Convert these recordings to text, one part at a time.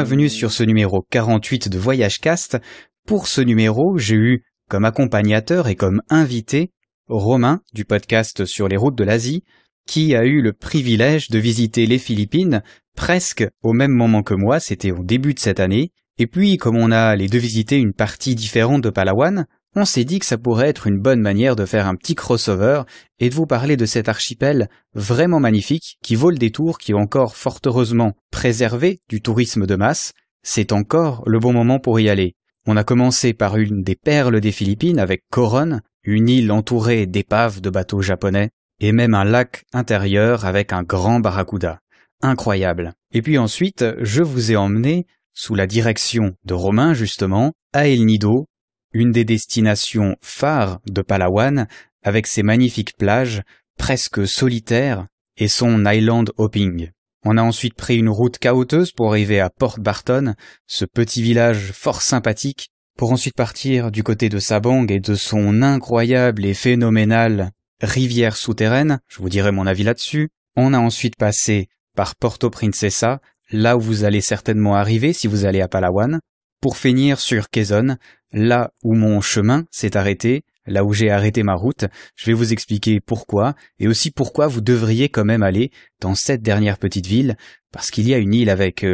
bienvenue sur ce numéro 48 de VoyageCast. Pour ce numéro, j'ai eu comme accompagnateur et comme invité Romain du podcast Sur les routes de l'Asie, qui a eu le privilège de visiter les Philippines presque au même moment que moi, c'était au début de cette année. Et puis, comme on a les deux visité une partie différente de Palawan, on s'est dit que ça pourrait être une bonne manière de faire un petit crossover et de vous parler de cet archipel vraiment magnifique qui vaut le détour, qui est encore fort heureusement préservé du tourisme de masse. C'est encore le bon moment pour y aller. On a commencé par une des perles des Philippines avec Coron, une île entourée d'épaves de bateaux japonais, et même un lac intérieur avec un grand barracuda. Incroyable. Et puis ensuite, je vous ai emmené, sous la direction de Romain justement, à El Nido, une des destinations phares de Palawan, avec ses magnifiques plages, presque solitaires, et son island hopping. On a ensuite pris une route cahoteuse pour arriver à Port Barton, ce petit village fort sympathique, pour ensuite partir du côté de Sabang et de son incroyable et phénoménale rivière souterraine, je vous dirai mon avis là-dessus. On a ensuite passé par Porto Princesa, là où vous allez certainement arriver si vous allez à Palawan, pour finir sur Quezon, là où mon chemin s'est arrêté, là où j'ai arrêté ma route. Je vais vous expliquer pourquoi, et aussi pourquoi vous devriez quand même aller dans cette dernière petite ville, parce qu'il y a une île avec...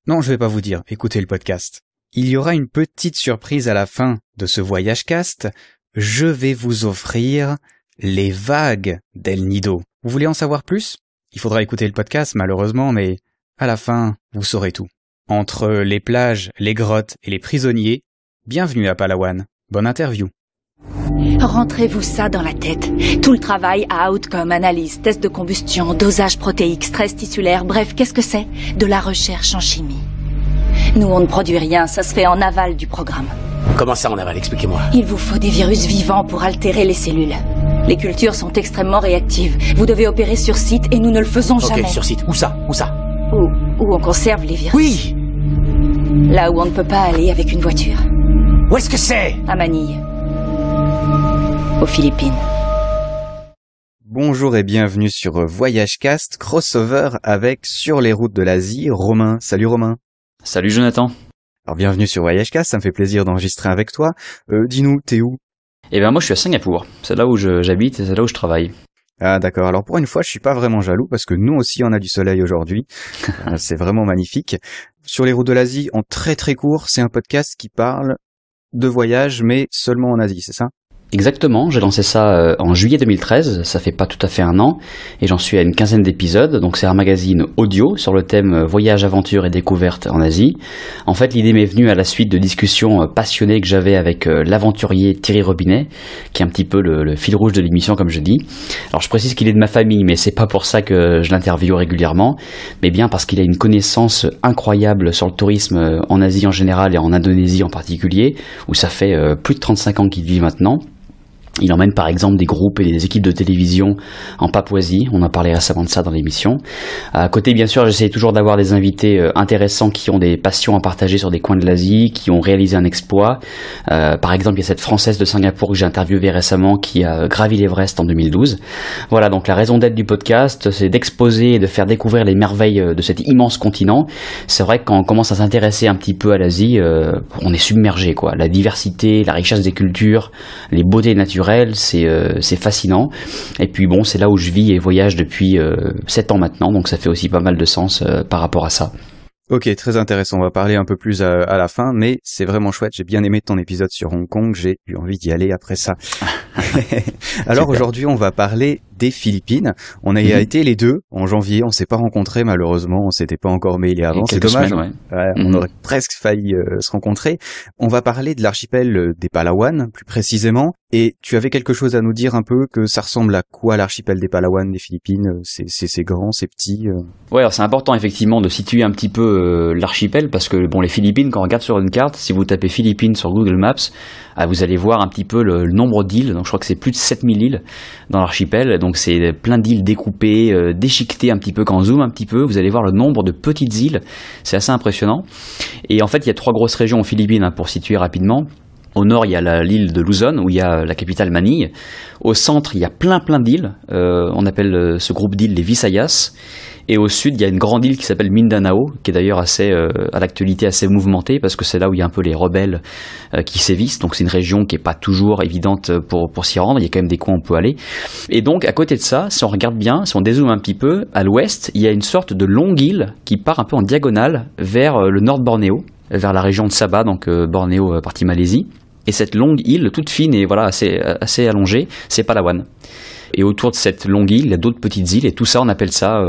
Non, je vais pas vous dire, écoutez le podcast. Il y aura une petite surprise à la fin de ce VoyageCast. Je vais vous offrir les vagues d'El Nido. Vous voulez en savoir plus? Il faudra écouter le podcast malheureusement, mais à la fin, vous saurez tout. Entre les plages, les grottes et les prisonniers, bienvenue à Palawan. Bonne interview. Rentrez-vous ça dans la tête. Tout le travail à outcome, analyse, test de combustion, dosage protéique, stress tissulaire, bref, qu'est-ce que c'est? De la recherche en chimie. Nous, on ne produit rien, ça se fait en aval du programme. Comment ça en aval? Expliquez-moi. Il vous faut des virus vivants pour altérer les cellules. Les cultures sont extrêmement réactives. Vous devez opérer sur site et nous ne le faisons jamais. Ok, sur site. Où ça? Où on conserve les virus. Oui! Là où on ne peut pas aller avec une voiture. Où est-ce que c'est? À Manille. Aux Philippines. Bonjour et bienvenue sur VoyageCast, crossover avec Sur les routes de l'Asie, Romain. Salut Romain. Salut Jonathan. Alors bienvenue sur VoyageCast, ça me fait plaisir d'enregistrer avec toi. Dis-nous, t'es où? Eh ben moi je suis à Singapour, c'est là où j'habite et c'est là où je travaille. Ah d'accord, alors pour une fois je suis pas vraiment jaloux parce que nous aussi on a du soleil aujourd'hui, c'est vraiment magnifique. Sur les routes de l'Asie, en très très court, c'est un podcast qui parle de voyage mais seulement en Asie, c'est ça? Exactement, j'ai lancé ça en juillet 2013, ça fait pas tout à fait un an, et j'en suis à une quinzaine d'épisodes, donc c'est un magazine audio sur le thème voyage, aventure et découverte en Asie. En fait, l'idée m'est venue à la suite de discussions passionnées que j'avais avec l'aventurier Thierry Robinet, qui est un petit peu le fil rouge de l'émission comme je dis. Alors je précise qu'il est de ma famille, mais c'est pas pour ça que je l'interviewe régulièrement, mais bien parce qu'il a une connaissance incroyable sur le tourisme en Asie en général et en Indonésie en particulier, où ça fait plus de 35 ans qu'il vit maintenant. Il emmène par exemple des groupes et des équipes de télévision en Papouasie, on a parlé récemment de ça dans l'émission. À côté bien sûr j'essaie toujours d'avoir des invités intéressants qui ont des passions à partager sur des coins de l'Asie, qui ont réalisé un exploit. Par exemple il y a cette Française de Singapour que j'ai interviewée récemment qui a gravi l'Everest en 2012. Voilà, donc la raison d'être du podcast c'est d'exposer et de faire découvrir les merveilles de cet immense continent. C'est vrai que quand on commence à s'intéresser un petit peu à l'Asie, on est submergé quoi. La diversité, la richesse des cultures, les beautés naturelles, c'est fascinant. Et puis bon, c'est là où je vis et voyage depuis 7 ans maintenant, donc ça fait aussi pas mal de sens par rapport à ça. Ok, très intéressant, on va parler un peu plus à la fin, mais c'est vraiment chouette, j'ai bien aimé ton épisode sur Hong Kong, j'ai eu envie d'y aller après ça. Alors aujourd'hui on va parler des Philippines, on a été les deux en janvier, on s'est pas rencontrés malheureusement, on s'était pas encore mailés avant, c'est dommage, semaines, ouais. On aurait presque failli se rencontrer. On va parler de l'archipel des Palawan plus précisément, et tu avais quelque chose à nous dire un peu, que ça ressemble à quoi l'archipel des Palawan des Philippines, c'est grand, c'est petit Ouais, alors c'est important effectivement de situer un petit peu l'archipel, parce que bon, les Philippines, quand on regarde sur une carte, si vous tapez Philippines sur Google Maps, vous allez voir un petit peu le nombre d'îles, donc je crois que c'est plus de 7000 îles dans l'archipel, donc c'est plein d'îles découpées, déchiquetées un petit peu. Quand on zoome un petit peu, vous allez voir le nombre de petites îles, c'est assez impressionnant. Et en fait il y a 3 grosses régions aux Philippines, pour situer rapidement. Au nord, il y a l'île de Luzon, où il y a la capitale Manille. Au centre, il y a plein d'îles. On appelle ce groupe d'îles les Visayas. Et au sud, il y a une grande île qui s'appelle Mindanao, qui est d'ailleurs assez, à l'actualité assez mouvementée, parce que c'est là où il y a un peu les rebelles qui sévissent. Donc c'est une région qui est pas toujours évidente pour s'y rendre. Il y a quand même des coins où on peut aller. Et donc à côté de ça, si on regarde bien, si on dézoome un petit peu, à l'ouest, il y a une sorte de longue île qui part un peu en diagonale vers le nord de Bornéo, vers la région de Sabah, donc Bornéo, partie Malaisie. Et cette longue île, toute fine et voilà assez allongée, c'est Palawan. Et autour de cette longue île, il y a d'autres petites îles, et tout ça, on appelle ça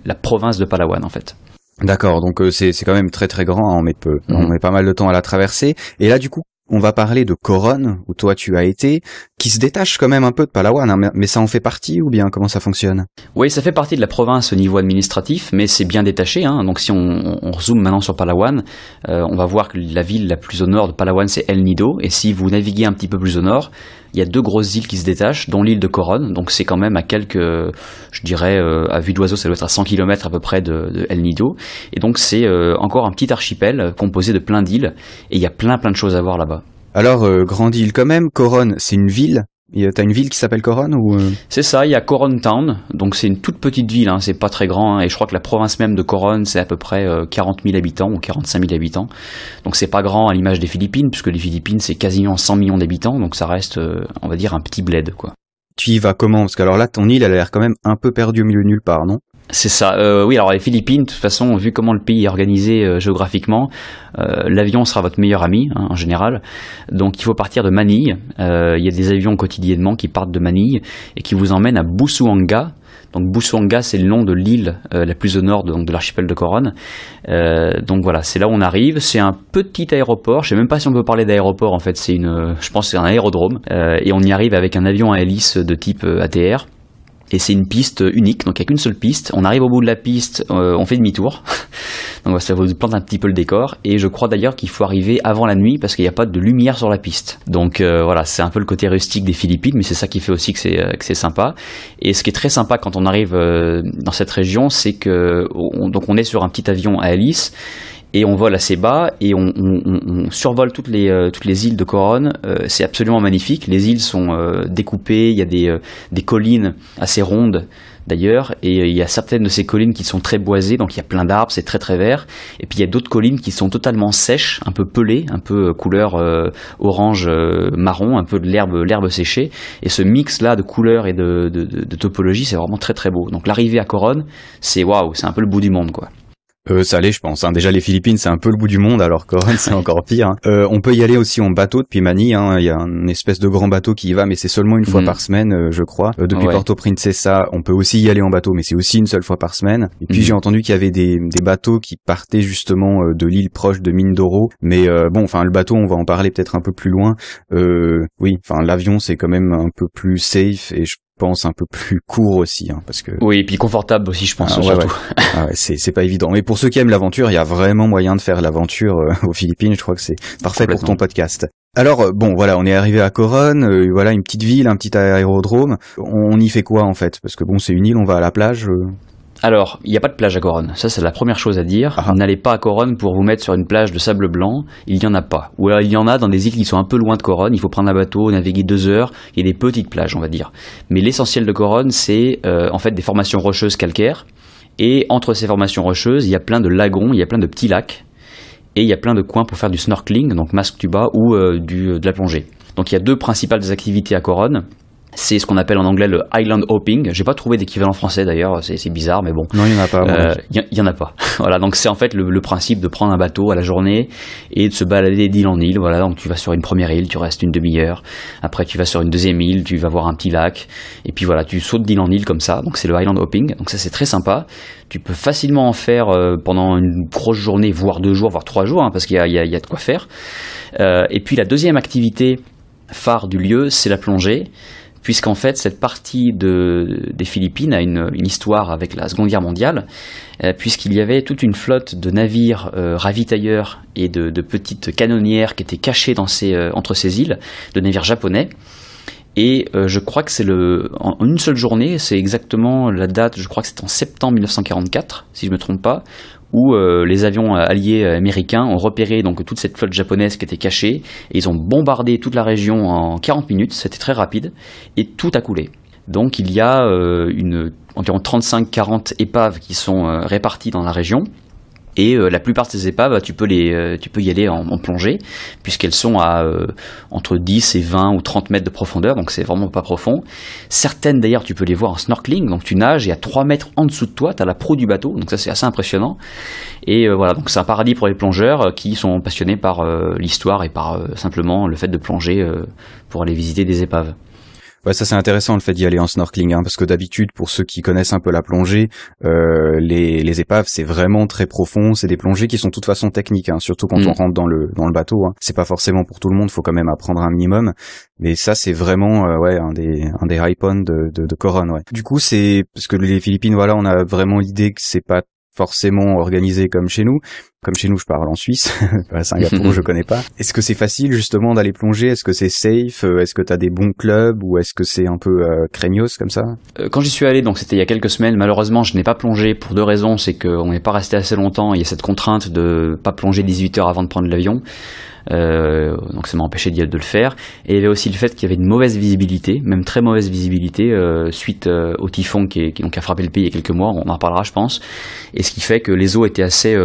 la province de Palawan, en fait. D'accord, donc c'est quand même très très grand, hein, on met pas mal de temps à la traverser. Et là, du coup, on va parler de Coron, où toi tu as été, qui se détache quand même un peu de Palawan, hein, mais ça en fait partie ou bien comment ça fonctionne? Oui, ça fait partie de la province au niveau administratif, mais c'est bien détaché. Hein. Donc si on zoome maintenant sur Palawan, on va voir que la ville la plus au nord de Palawan, c'est El Nido, et si vous naviguez un petit peu plus au nord, il y a 2 grosses îles qui se détachent, dont l'île de Coron. Donc c'est quand même à quelques, je dirais, à vue d'oiseau, ça doit être à 100 km à peu près de El Nido. Et donc c'est encore un petit archipel composé de plein d'îles, et il y a plein de choses à voir là-bas. Alors, grande île quand même, Coron, c'est une ville? T'as une ville qui s'appelle Coron ou C'est ça, il y a Coron Town, donc c'est une toute petite ville, hein, c'est pas très grand, hein, et je crois que la province même de Coron, c'est à peu près 40 000 habitants ou 45 000 habitants. Donc c'est pas grand à l'image des Philippines, puisque les Philippines c'est quasiment 100 millions d'habitants, donc ça reste, on va dire, un petit bled, quoi. Tu y vas comment? Parce que alors là, ton île, elle a l'air quand même un peu perdue au milieu de nulle part, non? C'est ça. Oui, alors les Philippines, de toute façon, vu comment le pays est organisé géographiquement, l'avion sera votre meilleur ami, hein, en général. Donc il faut partir de Manille. Il y a des avions quotidiennement qui partent de Manille et qui vous emmènent à Busuanga. Donc Busuanga, c'est le nom de l'île la plus au nord de l'archipel de Coron. Donc voilà, c'est là où on arrive. C'est un petit aéroport. Je sais même pas si on peut parler d'aéroport. En fait, je pense que c'est un aérodrome. Et on y arrive avec un avion à hélice de type ATR. Et c'est une piste unique, donc il n'y a qu'une seule piste. On arrive au bout de la piste, on fait demi-tour. Donc ça vous plante un petit peu le décor. Et je crois d'ailleurs qu'il faut arriver avant la nuit parce qu'il n'y a pas de lumière sur la piste. Donc voilà, c'est un peu le côté rustique des Philippines, mais c'est ça qui fait aussi que c'est sympa. Et ce qui est très sympa quand on arrive dans cette région, c'est que donc on est sur un petit avion à hélice. Et on vole assez bas et on survole toutes les îles de Coron. C'est absolument magnifique. Les îles sont découpées. Il y a des collines assez rondes d'ailleurs, et il y a certaines de ces collines qui sont très boisées, donc il y a plein d'arbres, c'est très très vert. Et puis il y a d'autres collines qui sont totalement sèches, un peu pelées, un peu couleur orange marron, un peu de l'herbe séchée. Et ce mix là de couleurs et de topologie, c'est vraiment très très beau. Donc l'arrivée à Coron, c'est waouh, c'est un peu le bout du monde, quoi. Ça l'est, je pense. Hein. Déjà, les Philippines, c'est un peu le bout du monde, alors Coron, c'est encore pire. Hein. On peut y aller aussi en bateau depuis Manille. Hein. Il y a une espèce de grand bateau qui y va, mais c'est seulement une fois par semaine, je crois. Depuis Porto Princesa, on peut aussi y aller en bateau, mais c'est aussi une seule fois par semaine. Et puis, j'ai entendu qu'il y avait des bateaux qui partaient justement de l'île proche de Mindoro. Mais bon, enfin, le bateau, on va en parler peut-être un peu plus loin. Oui, enfin, l'avion, c'est quand même un peu plus safe et je pense un peu plus court aussi, hein, parce que oui, et puis confortable aussi, je pense, surtout. Ouais. Ah ouais, c'est pas évident. Mais pour ceux qui aiment l'aventure, il y a vraiment moyen de faire l'aventure aux Philippines. Je crois que c'est parfait pour ton podcast. Alors bon, voilà, on est arrivé à Coron, voilà, une petite ville, un petit aérodrome. On y fait quoi en fait? Parce que bon, c'est une île, on va à la plage. Alors, il n'y a pas de plage à Coron. Ça, c'est la première chose à dire. N'allez pas à Coron pour vous mettre sur une plage de sable blanc. Il n'y en a pas. Ou alors, il y en a dans des îles qui sont un peu loin de Coron. Il faut prendre un bateau, naviguer 2 heures. Il y a des petites plages, on va dire. Mais l'essentiel de Coron, c'est en fait des formations rocheuses calcaires. Et entre ces formations rocheuses, il y a plein de lagons, il y a plein de petits lacs. Et il y a plein de coins pour faire du snorkeling, donc masque tuba, ou de la plongée. Donc il y a 2 principales activités à Coron. C'est ce qu'on appelle en anglais le island hopping. J'ai pas trouvé d'équivalent français d'ailleurs, c'est bizarre, mais bon. Non, il y en a pas. Il y en a pas. Voilà, donc c'est en fait le principe de prendre un bateau à la journée et de se balader d'île en île. Voilà, donc tu vas sur une première île, tu restes une demi-heure. Après, tu vas sur une deuxième île, tu vas voir un petit lac. Et puis voilà, tu sautes d'île en île comme ça. Donc c'est le island hopping. Donc ça, c'est très sympa. Tu peux facilement en faire pendant une grosse journée, voire 2 jours, voire 3 jours, hein, parce qu'il y a de quoi faire. Et puis la deuxième activité phare du lieu, c'est la plongée. Puisqu'en fait, cette partie des Philippines a une histoire avec la Seconde Guerre mondiale, puisqu'il y avait toute une flotte de navires ravitailleurs et de petites canonnières qui étaient cachées entre ces îles, de navires japonais. Et je crois que c'est en une seule journée, c'est exactement la date, je crois que c'est en septembre 1944, si je ne me trompe pas, où les avions alliés américains ont repéré donc toute cette flotte japonaise qui était cachée, et ils ont bombardé toute la région en 40 minutes, c'était très rapide, et tout a coulé. Donc il y a environ 35-40 épaves qui sont réparties dans la région. Et la plupart de ces épaves, tu peux y aller en plongée, puisqu'elles sont à entre 10 et 20 ou 30 mètres de profondeur, donc c'est vraiment pas profond. Certaines d'ailleurs, tu peux les voir en snorkeling, donc tu nages et à 3 mètres en dessous de toi, tu as la proue du bateau, donc ça c'est assez impressionnant. Et voilà, donc c'est un paradis pour les plongeurs qui sont passionnés par l'histoire et par simplement le fait de plonger pour aller visiter des épaves. Ouais, ça c'est intéressant le fait d'y aller en snorkeling, parce que d'habitude, pour ceux qui connaissent un peu la plongée, les épaves c'est vraiment très profond, c'est des plongées qui sont de toute façon techniques, surtout quand on rentre dans le bateau. C'est pas forcément pour tout le monde, faut quand même apprendre un minimum. Mais ça c'est vraiment un des high points de Coron. Ouais. Du coup c'est parce que les Philippines, voilà, on a vraiment l'idée que c'est pas forcément organisé comme chez nous. Comme chez nous, je parle en Suisse. À Singapour, je connais pas. Est-ce que c'est facile, justement, d'aller plonger? Est-ce que c'est safe? Est-ce que t'as des bons clubs? Ou est-ce que c'est un peu craignos, comme ça? Quand j'y suis allé, donc c'était il y a quelques semaines, malheureusement, je n'ai pas plongé pour 2 raisons. C'est qu'on n'est pas resté assez longtemps. Il y a cette contrainte de pas plonger 18 heures avant de prendre l'avion. Donc ça m'a empêché de le faire. Et il y avait aussi le fait qu'il y avait une mauvaise visibilité, même très mauvaise visibilité, suite au typhon qui a frappé le pays il y a quelques mois. On en reparlera, je pense. Et ce qui fait que les eaux étaient assez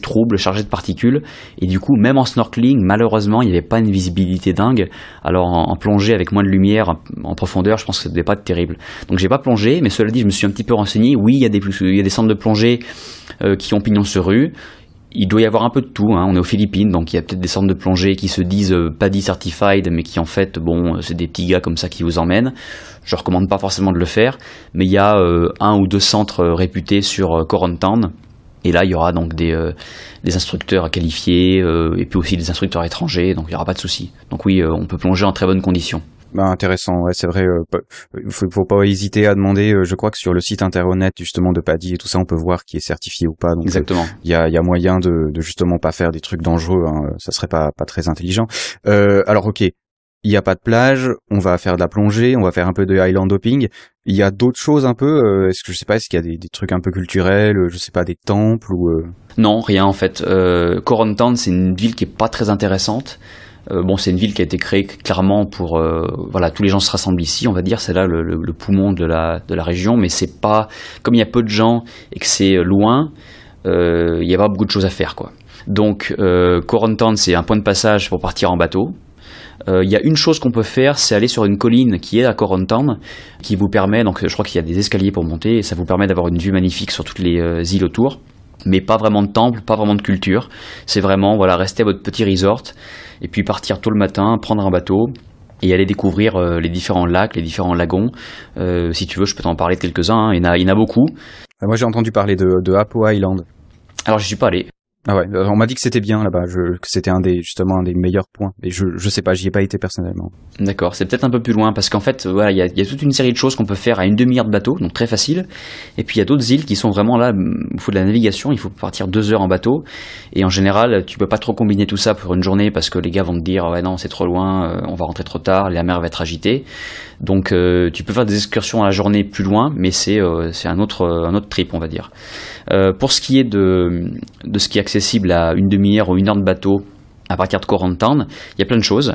troubles, chargées de particules. Et du coup, même en snorkeling, malheureusement, il n'y avait pas une visibilité dingue. Alors en plongée avec moins de lumière, en profondeur, je pense que ça devait pas être terrible. Donc j'ai pas plongé, mais cela dit, je me suis un petit peu renseigné. Oui, il y a des centres de plongée qui ont pignon sur rue. Il doit y avoir un peu de tout, on est aux Philippines, donc il y a peut-être des centres de plongée qui se disent PADI certified, mais qui en fait, c'est des petits gars comme ça qui vous emmènent. Je recommande pas forcément de le faire, mais il y a 1 ou 2 centres réputés sur Coron Town, et là il y aura donc des instructeurs qualifiés, et puis aussi des instructeurs étrangers, donc il y aura pas de souci. Donc oui, on peut plonger en très bonnes conditions. Intéressant, ouais, c'est vrai. Faut pas hésiter à demander. Je crois que sur le site internet justement de PADI et tout ça, on peut voir qui est certifié ou pas. Donc, exactement. Il y a moyen de justement pas faire des trucs dangereux. Ça serait pas très intelligent. Alors ok, il y a pas de plage. On va faire de la plongée. On va faire un peu de island hopping. Il y a d'autres choses un peu. Est-ce qu'il y a des trucs un peu culturels? Je sais pas, des temples ou. Non, rien en fait. Coron Town, c'est une ville qui est pas très intéressante. C'est une ville qui a été créée clairement pour tous les gens se rassemblent ici, on va dire, c'est là le poumon de la région, mais c'est pas comme il y a peu de gens et que c'est loin, il y a pas beaucoup de choses à faire quoi. Donc Coron Town, c'est un point de passage pour partir en bateau. Il y a une chose qu'on peut faire, c'est aller sur une colline qui est à Coron Town, qui vous permet, donc je crois qu'il y a des escaliers pour monter et ça vous permet d'avoir une vue magnifique sur toutes les îles autour. Mais pas vraiment de temple, pas vraiment de culture. C'est vraiment rester à votre petit resort et puis partir tôt le matin, prendre un bateau et aller découvrir les différents lacs, les différents lagons. Si tu veux, je peux t'en parler de quelques-uns. Il y en a beaucoup. Moi, j'ai entendu parler de Apo Island. Alors, j'y suis pas allé. Ah ouais, on m'a dit que c'était bien là-bas, que c'était un des meilleurs points. Mais je sais pas, j'y ai pas été personnellement. D'accord, c'est peut-être un peu plus loin parce qu'en fait, il y a toute une série de choses qu'on peut faire à une demi-heure de bateau, donc très facile. Et puis il y a d'autres îles qui sont vraiment là, il faut de la navigation, il faut partir 2 heures en bateau. Et en général, tu peux pas trop combiner tout ça pour une journée parce que les gars vont te dire ouais non c'est trop loin, on va rentrer trop tard, la mer va être agitée. Donc tu peux faire des excursions à la journée plus loin, mais c'est un autre trip on va dire. Pour ce qui est de ce qui est accessible à une demi-heure ou 1 heure de bateau à partir de Coron Town, il y a plein de choses.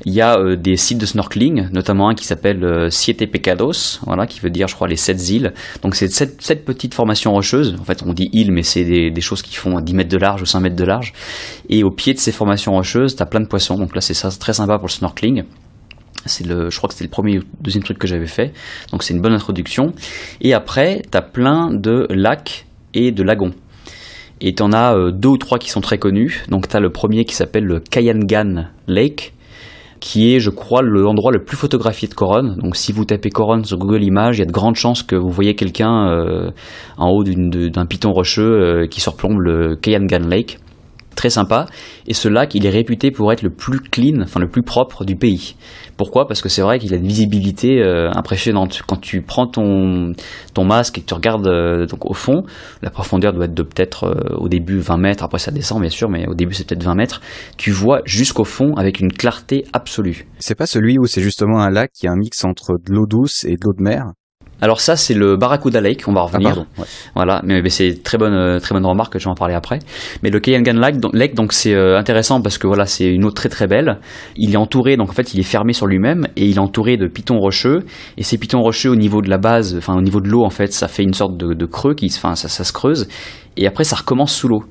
Il y a des sites de snorkeling, notamment un qui s'appelle Siete Pecados, qui veut dire je crois les 7 îles. Donc c'est 7 petites formations rocheuses. En fait on dit îles mais c'est des choses qui font 10 mètres de large ou 5 mètres de large. Et au pied de ces formations rocheuses, t'as plein de poissons. Donc là c'est très sympa pour le snorkeling. Je crois que c'était le premier ou deuxième truc que j'avais fait. Donc c'est une bonne introduction. Et après t'as plein de lacs et de lagons. Et t'en as 2 ou 3 qui sont très connus. Donc t'as le premier qui s'appelle le Kayangan Lake, qui est, je crois, l'endroit le plus photographié de Coron. Donc si vous tapez Coron sur Google Images, il y a de grandes chances que vous voyez quelqu'un en haut d'un piton rocheux qui surplombe le Kayangan Lake. Très sympa. Et ce lac, il est réputé pour être le plus clean, enfin le plus propre du pays. Pourquoi ? Parce que c'est vrai qu'il a une visibilité impressionnante. Quand tu prends ton masque et que tu regardes donc au fond, la profondeur doit être de peut-être au début 20 mètres, après ça descend bien sûr, mais au début c'est peut-être 20 mètres. Tu vois jusqu'au fond avec une clarté absolue. C'est pas celui où c'est justement un lac qui a un mix entre de l'eau douce et de l'eau de mer ? Alors ça, c'est le Barracuda Lake, on va revenir. Ah, pardon, ouais. Voilà, mais c'est très bonne remarque, je vais en parler après. Mais le Kayangan Lake, donc c'est intéressant parce que voilà, c'est une eau très très belle. Il est entouré, donc en fait, il est fermé sur lui-même et il est entouré de pitons rocheux. Et ces pitons rocheux, au niveau de la base, enfin au niveau de l'eau, en fait, ça fait une sorte de creux ça se creuse. Et après, ça recommence sous l'eau.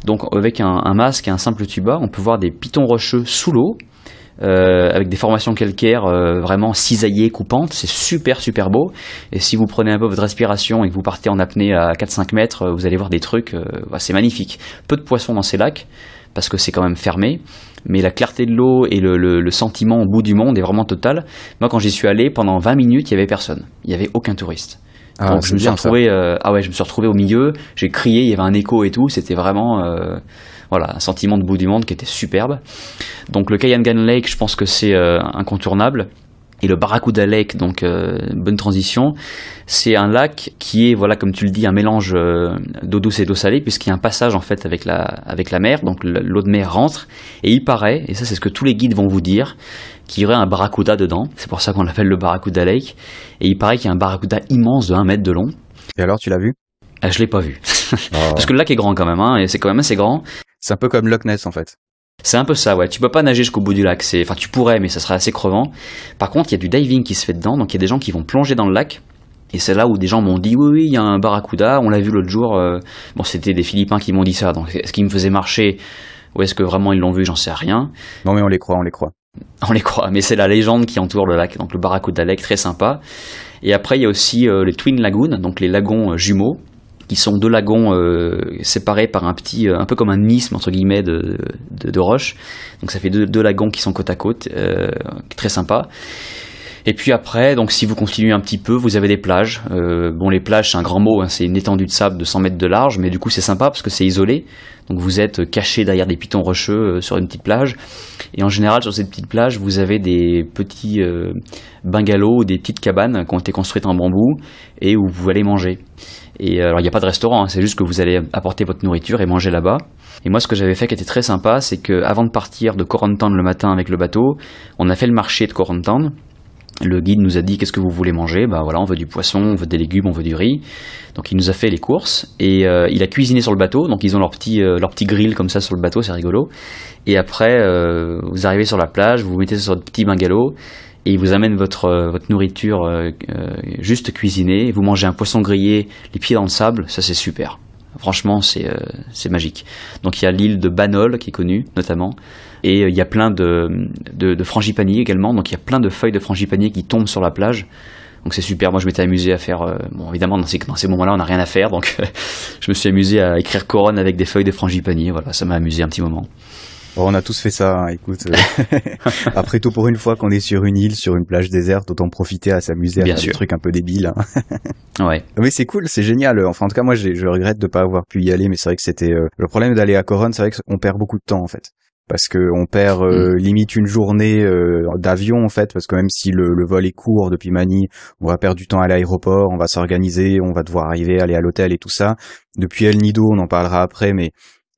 Donc avec un masque et un simple tuba, on peut voir des pitons rocheux sous l'eau. Avec des formations calcaires vraiment cisaillées, coupantes, c'est super super beau. Et si vous prenez un peu votre respiration et que vous partez en apnée à 4-5 mètres, vous allez voir des trucs, c'est magnifique. Peu de poissons dans ces lacs, parce que c'est quand même fermé, mais la clarté de l'eau et le sentiment au bout du monde est vraiment total. Moi quand j'y suis allé, pendant 20 minutes, il n'y avait personne, il n'y avait aucun touriste. Donc je me suis retrouvé, je me suis retrouvé au milieu, j'ai crié, il y avait un écho et tout, c'était vraiment... Voilà, un sentiment de bout du monde qui était superbe. Donc le Kayangan Lake, je pense que c'est incontournable. Et le Barracuda Lake, donc bonne transition, c'est un lac qui est, voilà, comme tu le dis, un mélange d'eau douce et d'eau salée, puisqu'il y a un passage en fait avec la mer, donc l'eau de mer rentre, et il paraît, et ça c'est ce que tous les guides vont vous dire, qu'il y aurait un barracuda dedans, c'est pour ça qu'on l'appelle le Barracuda Lake, et il paraît qu'il y a un barracuda immense de 1 mètre de long. Et alors, tu l'as vu? Je l'ai pas vu. Parce que le lac est grand quand même, hein, et c'est quand même assez grand. C'est un peu comme Loch Ness en fait. C'est un peu ça, ouais. Tu peux pas nager jusqu'au bout du lac. Enfin, tu pourrais, mais ça serait assez crevant. Par contre, il y a du diving qui se fait dedans, donc il y a des gens qui vont plonger dans le lac. Et c'est là où des gens m'ont dit, oui, il y a un barracuda, on l'a vu l'autre jour. Bon, c'était des Philippins qui m'ont dit ça, donc est-ce qu'ils me faisaient marcher ou est-ce que vraiment ils l'ont vu, j'en sais rien. Non mais on les croit. On les croit, mais c'est la légende qui entoure le lac, donc le Barracuda Lake, très sympa. Et après, il y a aussi les Twin Lagoons, donc les lagons jumeaux, qui sont 2 lagons séparés par un petit, un peu comme un isthme entre guillemets de roches. Donc ça fait deux lagons qui sont côte à côte, très sympa. Et puis après, donc si vous continuez un petit peu, vous avez des plages. Bon, les plages, c'est un grand mot, hein, c'est une étendue de sable de 100 mètres de large, mais du coup c'est sympa parce que c'est isolé. Donc vous êtes caché derrière des pitons rocheux sur une petite plage. Et en général, sur cette petite plage, vous avez des petits bungalows, des petites cabanes qui ont été construites en bambou et où vous allez manger. Et alors il n'y a pas de restaurant, hein, c'est juste que vous allez apporter votre nourriture et manger là-bas. Et moi ce que j'avais fait qui était très sympa, c'est qu'avant de partir de Corantown le matin avec le bateau, on a fait le marché de Corantown. Le guide nous a dit qu'est-ce que vous voulez manger, bah voilà, on veut du poisson, on veut des légumes, on veut du riz. Donc il nous a fait les courses et il a cuisiné sur le bateau, donc ils ont leur petit grill comme ça sur le bateau, c'est rigolo. Et après vous arrivez sur la plage, vous vous mettez sur votre petit bungalow et il vous amène votre nourriture juste cuisinée, vous mangez un poisson grillé, les pieds dans le sable, ça c'est super. Franchement, c'est magique. Donc il y a l'île de Banol qui est connue notamment, et il y a plein de frangipaniers également. Donc il y a plein de feuilles de frangipanier qui tombent sur la plage. Donc c'est super. Moi je m'étais amusé à faire. Bon évidemment dans ces moments-là on n'a rien à faire, donc je me suis amusé à écrire Coron avec des feuilles de frangipanier. Voilà, ça m'a amusé un petit moment. Bon, on a tous fait ça, hein, écoute. Après tout, pour une fois qu'on est sur une île, sur une plage déserte, autant profiter à s'amuser à faire des trucs un peu débiles. Hein. Ouais. Mais c'est cool, c'est génial. Enfin, en tout cas, moi, je regrette de pas avoir pu y aller, mais c'est vrai que c'était le problème d'aller à Coron, c'est vrai qu'on perd beaucoup de temps en fait. Parce que on perd limite une journée d'avion en fait, parce que même si le vol est court depuis Manille, on va perdre du temps à l'aéroport, on va s'organiser, on va devoir arriver, aller à l'hôtel et tout ça. Depuis El Nido, on en parlera après, mais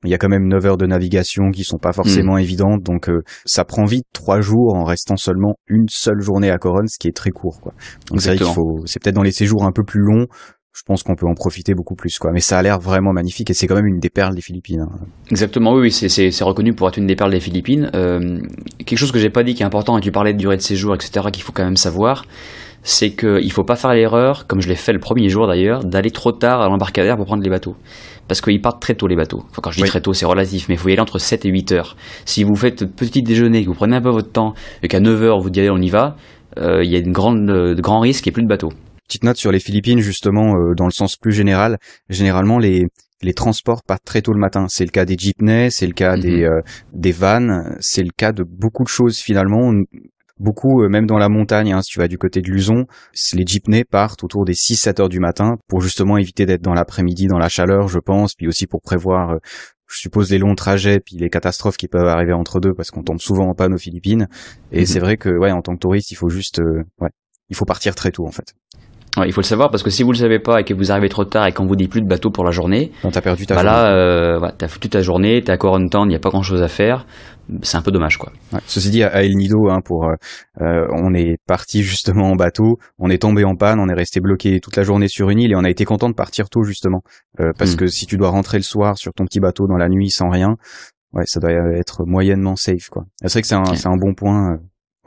il y a quand même 9 heures de navigation qui sont pas forcément évidentes, donc ça prend vite 3 jours en restant seulement une seule journée à Coron, ce qui est très court, quoi. Donc c'est vrai qu'il c'est peut-être dans les séjours un peu plus longs, je pense qu'on peut en profiter beaucoup plus, quoi. Mais ça a l'air vraiment magnifique et c'est quand même une des perles des Philippines. Hein. Exactement, oui, c'est reconnu pour être une des perles des Philippines. Quelque chose que j'ai pas dit qui est important, et tu parlais de durée de séjour, etc., qu'il faut quand même savoir, c'est qu'il faut pas faire l'erreur, comme je l'ai fait le premier jour d'ailleurs, d'aller trop tard à l'embarcadère pour prendre les bateaux. Parce qu'ils partent très tôt les bateaux. Enfin, quand je dis très tôt, c'est relatif, mais il faut y aller entre 7 et 8 heures. Si vous faites petit déjeuner, que vous prenez un peu votre temps, et qu'à 9 heures vous dites allez on y va, il y a de grands risques qu'il n'y ait plus de bateaux. Petite note sur les Philippines, justement, dans le sens plus général, généralement les transports partent très tôt le matin. C'est le cas des jeepneys, c'est le cas des vannes, c'est le cas de beaucoup de choses finalement. Beaucoup, même dans la montagne, hein, si tu vas du côté de Luzon, les jeepneys partent autour des 6-7 heures du matin pour justement éviter d'être dans l'après-midi, dans la chaleur, je pense, puis aussi pour prévoir, je suppose, les longs trajets, puis les catastrophes qui peuvent arriver entre deux, parce qu'on tombe souvent en panne aux Philippines. Et c'est vrai que, ouais, en tant que touriste, il faut juste, il faut partir très tôt, en fait. Ouais, il faut le savoir parce que si vous le savez pas et que vous arrivez trop tard et qu'on vous dit plus de bateau pour la journée, Donc t'as perdu ta bah journée. là, voilà, t'as foutu ta journée, t'es à Coron Town, il n'y a pas grand chose à faire. C'est un peu dommage, quoi. Ouais. Ceci dit, à El Nido, hein, on est parti justement en bateau, on est tombé en panne, on est resté bloqué toute la journée sur une île et on a été content de partir tôt justement, parce que si tu dois rentrer le soir sur ton petit bateau dans la nuit sans rien, ouais, ça doit être moyennement safe, quoi. C'est vrai que c'est un bon point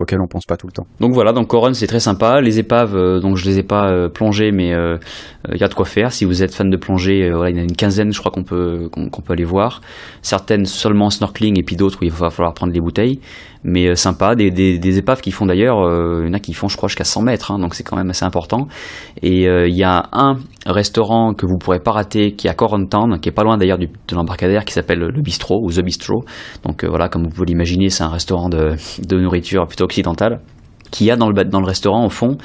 auquel on pense pas tout le temps. Donc voilà, donc Coron c'est très sympa. Les épaves, donc je les ai pas plongées, mais il y a de quoi faire. Si vous êtes fan de plongée, voilà, il y en a une quinzaine, je crois qu'on peut aller voir. Certaines seulement snorkeling et puis d'autres où il va falloir prendre les bouteilles. Mais sympa, des épaves qui font d'ailleurs, il y en a qui font je crois jusqu'à 100 mètres, hein, donc c'est quand même assez important. Et il y a un restaurant que vous pourrez pas rater qui est à Coron Town, qui est pas loin d'ailleurs de l'embarcadère, qui s'appelle le Bistrot ou The Bistro. Donc voilà, comme vous pouvez l'imaginer, c'est un restaurant de nourriture plutôt occidentale, qui a dans le restaurant au fond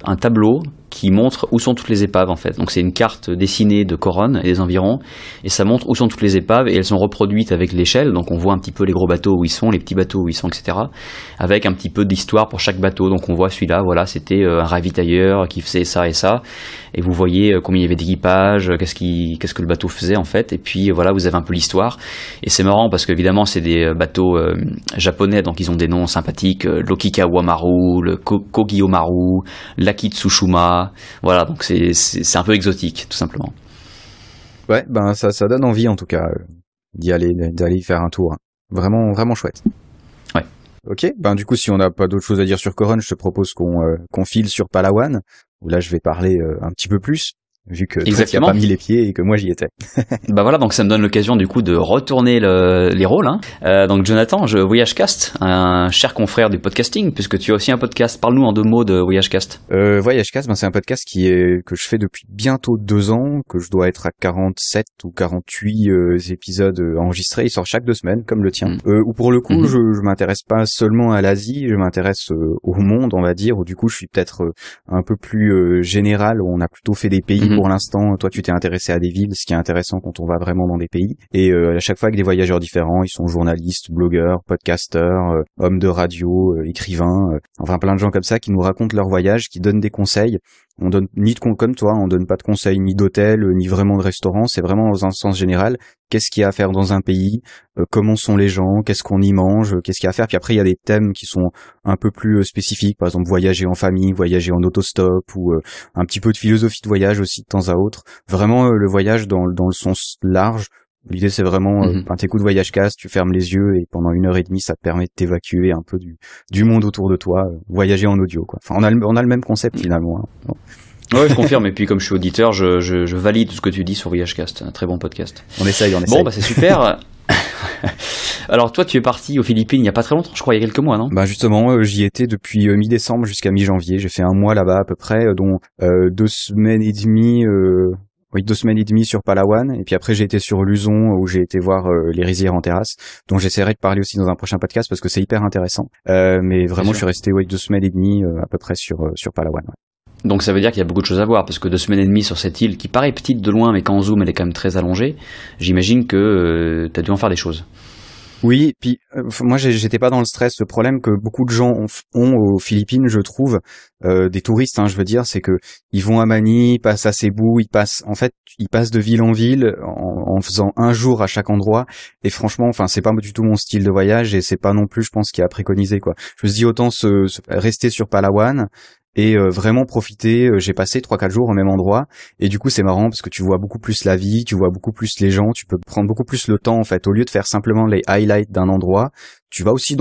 un tableau qui montre où sont toutes les épaves en fait. Donc c'est une carte dessinée de Coron et des environs, et ça montre où sont toutes les épaves, et elles sont reproduites avec l'échelle, donc on voit un petit peu les gros bateaux où ils sont, les petits bateaux où ils sont, etc. Avec un petit peu d'histoire pour chaque bateau. Donc on voit celui-là, voilà, c'était un ravitailleur qui faisait ça et ça, et vous voyez combien il y avait d'équipage, qu'est-ce que le bateau faisait en fait, et puis voilà, vous avez un peu l'histoire. Et c'est marrant parce qu'évidemment c'est des bateaux japonais, donc ils ont des noms sympathiques, l'Okikawa Maru, le Kogyo Maru, l'Akitsushima. Voilà, donc c'est un peu exotique, tout simplement. Ouais, ben ça donne envie en tout cas d'aller faire un tour. Vraiment, vraiment chouette. Ouais. Ok, ben du coup si on n'a pas d'autre chose à dire sur Coron, je te propose qu'on file sur Palawan, où là je vais parler un petit peu plus, vu que toi tu as pas mis les pieds et que moi j'y étais. Bah voilà, donc ça me donne l'occasion du coup de retourner les rôles. Donc Jonathan, VoyageCast, un cher confrère du podcasting, puisque tu as aussi un podcast. Parle-nous en 2 mots de VoyageCast. VoyageCast, ben c'est un podcast que je fais depuis bientôt 2 ans, que je dois être à 47 ou 48 épisodes enregistrés. Il sort chaque 2 semaines, comme le tien. Où pour le coup, je m'intéresse pas seulement à l'Asie, je m'intéresse au monde, on va dire. Où du coup, je suis peut-être un peu plus général. Où on a plutôt fait des pays. Pour l'instant, toi tu t'es intéressé à des villes, ce qui est intéressant quand on va vraiment dans des pays. Et à chaque fois avec des voyageurs différents, ils sont journalistes, blogueurs, podcasteurs, hommes de radio, écrivains, enfin plein de gens comme ça qui nous racontent leur voyage, qui donnent des conseils. On donne comme toi, on donne pas de conseils ni d'hôtel, ni vraiment de restaurant, c'est vraiment dans un sens général. Qu'est-ce qu'il y a à faire dans un pays, comment sont les gens, qu'est-ce qu'on y mange, qu'est-ce qu'il y a à faire. Puis après, il y a des thèmes qui sont un peu plus spécifiques, par exemple voyager en famille, voyager en autostop, ou un petit peu de philosophie de voyage aussi de temps à autre. Vraiment le voyage dans le sens large. L'idée c'est vraiment, t'écoutes VoyageCast, tu fermes les yeux et pendant 1h30 ça te permet de t'évacuer un peu du monde autour de toi, voyager en audio quoi. Enfin on a le même concept finalement. Hein. Ouais, je confirme. Et puis comme je suis auditeur, je valide ce que tu dis sur VoyageCast. Un très bon podcast. On essaye. Bon, bah c'est super. Alors toi, tu es parti aux Philippines il y a pas très longtemps, je crois, il y a quelques mois, non? Bah justement, j'y étais depuis mi-décembre jusqu'à mi-janvier. J'ai fait un mois là-bas à peu près, dont 2 semaines et demie. 2 semaines et demie sur Palawan, et puis après j'ai été sur Luzon où j'ai été voir les rizières en terrasse, dont j'essaierai de parler aussi dans un prochain podcast parce que c'est hyper intéressant. Mais vraiment je suis resté 2 semaines et demie à peu près sur Palawan. Ouais. Donc ça veut dire qu'il y a beaucoup de choses à voir, parce que 2 semaines et demie sur cette île qui paraît petite de loin, mais qu'en zoom elle est quand même très allongée, j'imagine que t'as dû en faire des choses. Oui, puis moi j'étais pas dans le stress. Le problème que beaucoup de gens ont aux Philippines, je trouve, des touristes, je veux dire, c'est que ils vont à Manille, ils passent à Cebu, ils passent de ville en ville en faisant un jour à chaque endroit. Et franchement, c'est pas du tout mon style de voyage et c'est pas non plus, je pense, qui a préconisé quoi. Je me dis autant rester sur Palawan. Et vraiment profiter, j'ai passé 3-4 jours au même endroit, et du coup c'est marrant parce que tu vois beaucoup plus la vie, tu vois beaucoup plus les gens, tu peux prendre beaucoup plus le temps en fait, au lieu de faire simplement les highlights d'un endroit, tu vas aussi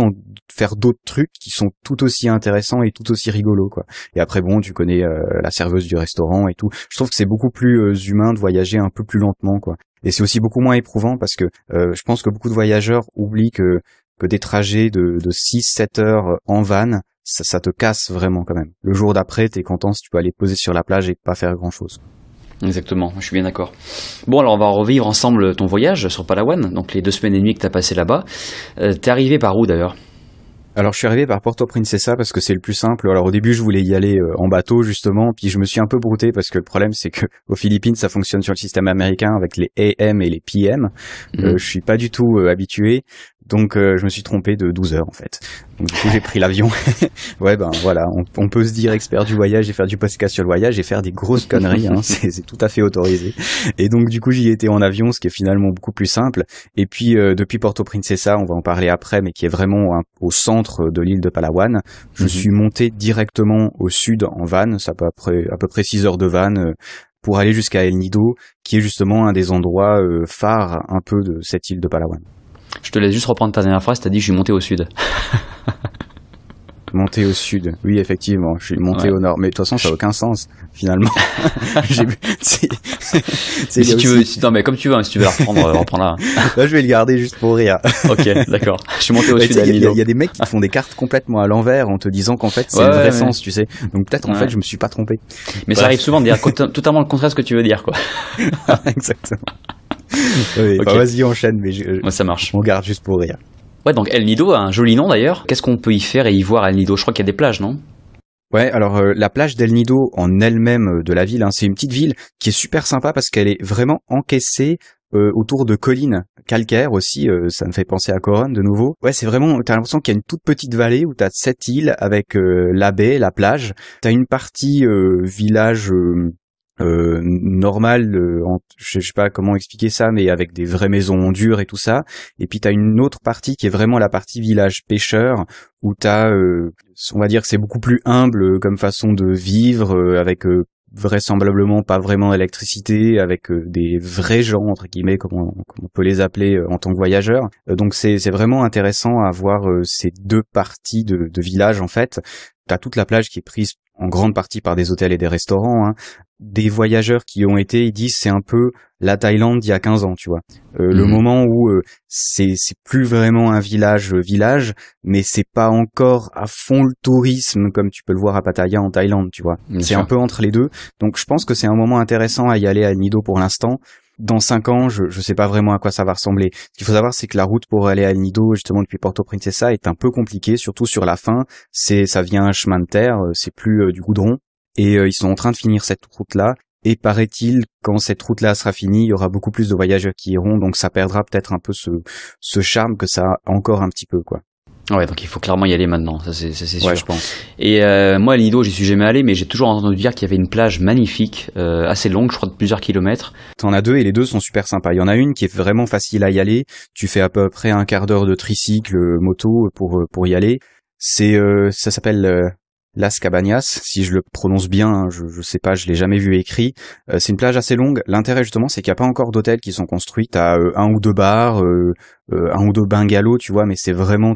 faire d'autres trucs qui sont tout aussi intéressants et tout aussi rigolos quoi. Et après bon, tu connais la serveuse du restaurant et tout, je trouve que c'est beaucoup plus humain de voyager un peu plus lentement quoi. Et c'est aussi beaucoup moins éprouvant parce que je pense que beaucoup de voyageurs oublient que des trajets de 6-7 heures en van, ça te casse vraiment quand même. Le jour d'après, t'es content si tu peux aller te poser sur la plage et pas faire grand chose. Exactement, je suis bien d'accord. Bon, alors on va revivre ensemble ton voyage sur Palawan, donc les 2 semaines et demie que t'as passé là-bas. T'es arrivé par où d'ailleurs? Alors je suis arrivé par Puerto Princesa parce que c'est le plus simple. Alors au début je voulais y aller en bateau justement, puis je me suis un peu brouté parce que le problème c'est que aux Philippines ça fonctionne sur le système américain avec les AM et les PM. Je suis pas du tout habitué, Donc je me suis trompé de 12 heures en fait. Donc du coup j'ai pris l'avion. Ouais ben voilà, on peut se dire expert du voyage et faire du podcast sur le voyage et faire des grosses conneries, hein, c'est tout à fait autorisé. Et donc du coup j'y étais en avion, ce qui est finalement beaucoup plus simple. Et puis depuis Porto Princesa, on va en parler après, mais qui est vraiment au centre de l'île de Palawan, je suis monté directement au sud en van, ça peut à peu près 6 heures de van pour aller jusqu'à El Nido, qui est justement un des endroits phares un peu de cette île de Palawan. Je te laisse juste reprendre ta dernière phrase, t'as dit je suis monté au sud. Monté au sud, oui effectivement, je suis monté au nord, mais de toute façon ça n'a aucun sens finalement. Si tu veux, non mais comme tu veux, hein, si tu veux la reprendre, reprends-la. Là je vais le garder juste pour rire. Ok, d'accord. Je suis monté au sud. Il y a des mecs qui font des cartes complètement à l'envers en te disant qu'en fait c'est le vrai sens, tu sais. Donc peut-être en fait je me suis pas trompé. Mais ça arrive souvent de dire totalement le contraire de ce que tu veux dire, quoi. Exactement. Oui, okay. Vas-y enchaîne, mais moi ça marche. On garde juste pour rire. Ouais, donc El Nido a un joli nom d'ailleurs. Qu'est-ce qu'on peut y faire et y voir à El Nido? Je crois qu'il y a des plages, non? Ouais, alors la plage d'El Nido en elle-même de la ville, hein, c'est une petite ville qui est super sympa parce qu'elle est vraiment encaissée autour de collines calcaires aussi, ça me fait penser à Coron de nouveau. Ouais, c'est vraiment, t'as l'impression qu'il y a une toute petite vallée où t'as 7 îles avec la baie, la plage. T'as une partie village normal, je sais pas comment expliquer ça, mais avec des vraies maisons en dur et tout ça. Et puis t'as une autre partie qui est vraiment la partie village pêcheur, où t'as, on va dire que c'est beaucoup plus humble comme façon de vivre, avec vraisemblablement pas vraiment d'électricité, avec des vrais gens entre guillemets, comme on peut les appeler en tant que voyageurs. Donc c'est vraiment intéressant à voir ces deux parties de village en fait. T'as toute la plage qui est prise en grande partie par des hôtels et des restaurants, hein. Des voyageurs qui ont été, ils disent c'est un peu la Thaïlande d'il y a 15 ans, tu vois. Le moment où c'est plus vraiment un village, mais c'est pas encore à fond le tourisme comme tu peux le voir à Pattaya en Thaïlande, tu vois. C'est un peu entre les deux. Donc je pense que c'est un moment intéressant à y aller à El Nido pour l'instant. Dans 5 ans, je sais pas vraiment à quoi ça va ressembler. Ce qu'il faut savoir, c'est que la route pour aller à El Nido, justement depuis Porto Princesa, est un peu compliquée, surtout sur la fin. Ça vient un chemin de terre, c'est plus du goudron. Et ils sont en train de finir cette route-là. Et paraît-il, quand cette route-là sera finie, il y aura beaucoup plus de voyageurs qui iront, donc ça perdra peut-être un peu ce charme que ça a encore un petit peu, quoi. Ouais, donc il faut clairement y aller maintenant, ça c'est sûr. Ouais, je pense. Et moi, à Nido, j'y suis jamais allé, mais j'ai toujours entendu dire qu'il y avait une plage magnifique, assez longue, je crois de plusieurs kilomètres. T'en as deux et les deux sont super sympas. Il y en a une qui est vraiment facile à y aller. Tu fais à peu près un quart d'heure de tricycle moto pour y aller. Ça s'appelle Las Cabañas, si je le prononce bien, hein, je sais pas, je l'ai jamais vu écrit. C'est une plage assez longue. L'intérêt justement, c'est qu'il n'y a pas encore d'hôtels qui sont construits. T'as un ou deux bars, un ou deux bungalows, tu vois, mais c'est vraiment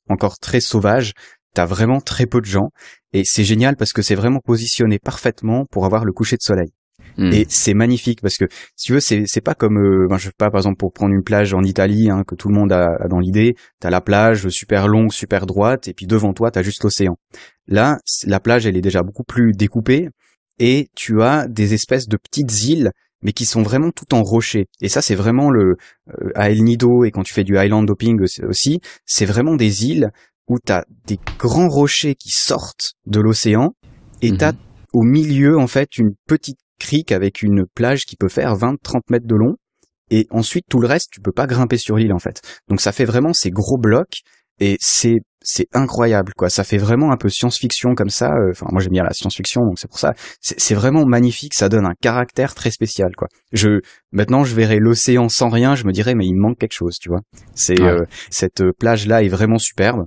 encore très sauvage. T'as vraiment très peu de gens et c'est génial parce que c'est vraiment positionné parfaitement pour avoir le coucher de soleil. Et c'est magnifique parce que si tu veux c'est pas comme je sais pas, par exemple pour prendre une plage en Italie, hein, que tout le monde a dans l'idée, t'as la plage super longue, super droite et puis devant toi t'as juste l'océan. Là la plage elle est déjà beaucoup plus découpée et tu as des espèces de petites îles mais qui sont vraiment tout en rocher. Et ça c'est vraiment à El Nido, et quand tu fais du island hopping aussi, c'est vraiment des îles où t'as des grands rochers qui sortent de l'océan et t'as au milieu en fait une petite crique avec une plage qui peut faire 20-30 mètres de long, et ensuite tout le reste tu peux pas grimper sur l'île en fait. Donc ça fait vraiment ces gros blocs et c'est incroyable quoi. Ça fait vraiment un peu science-fiction comme ça. Enfin moi j'aime bien la science-fiction, donc c'est pour ça. C'est vraiment magnifique. Ça donne un caractère très spécial quoi. Maintenant je verrais l'océan sans rien, je me dirais mais il me manque quelque chose, tu vois. Cette plage là est vraiment superbe.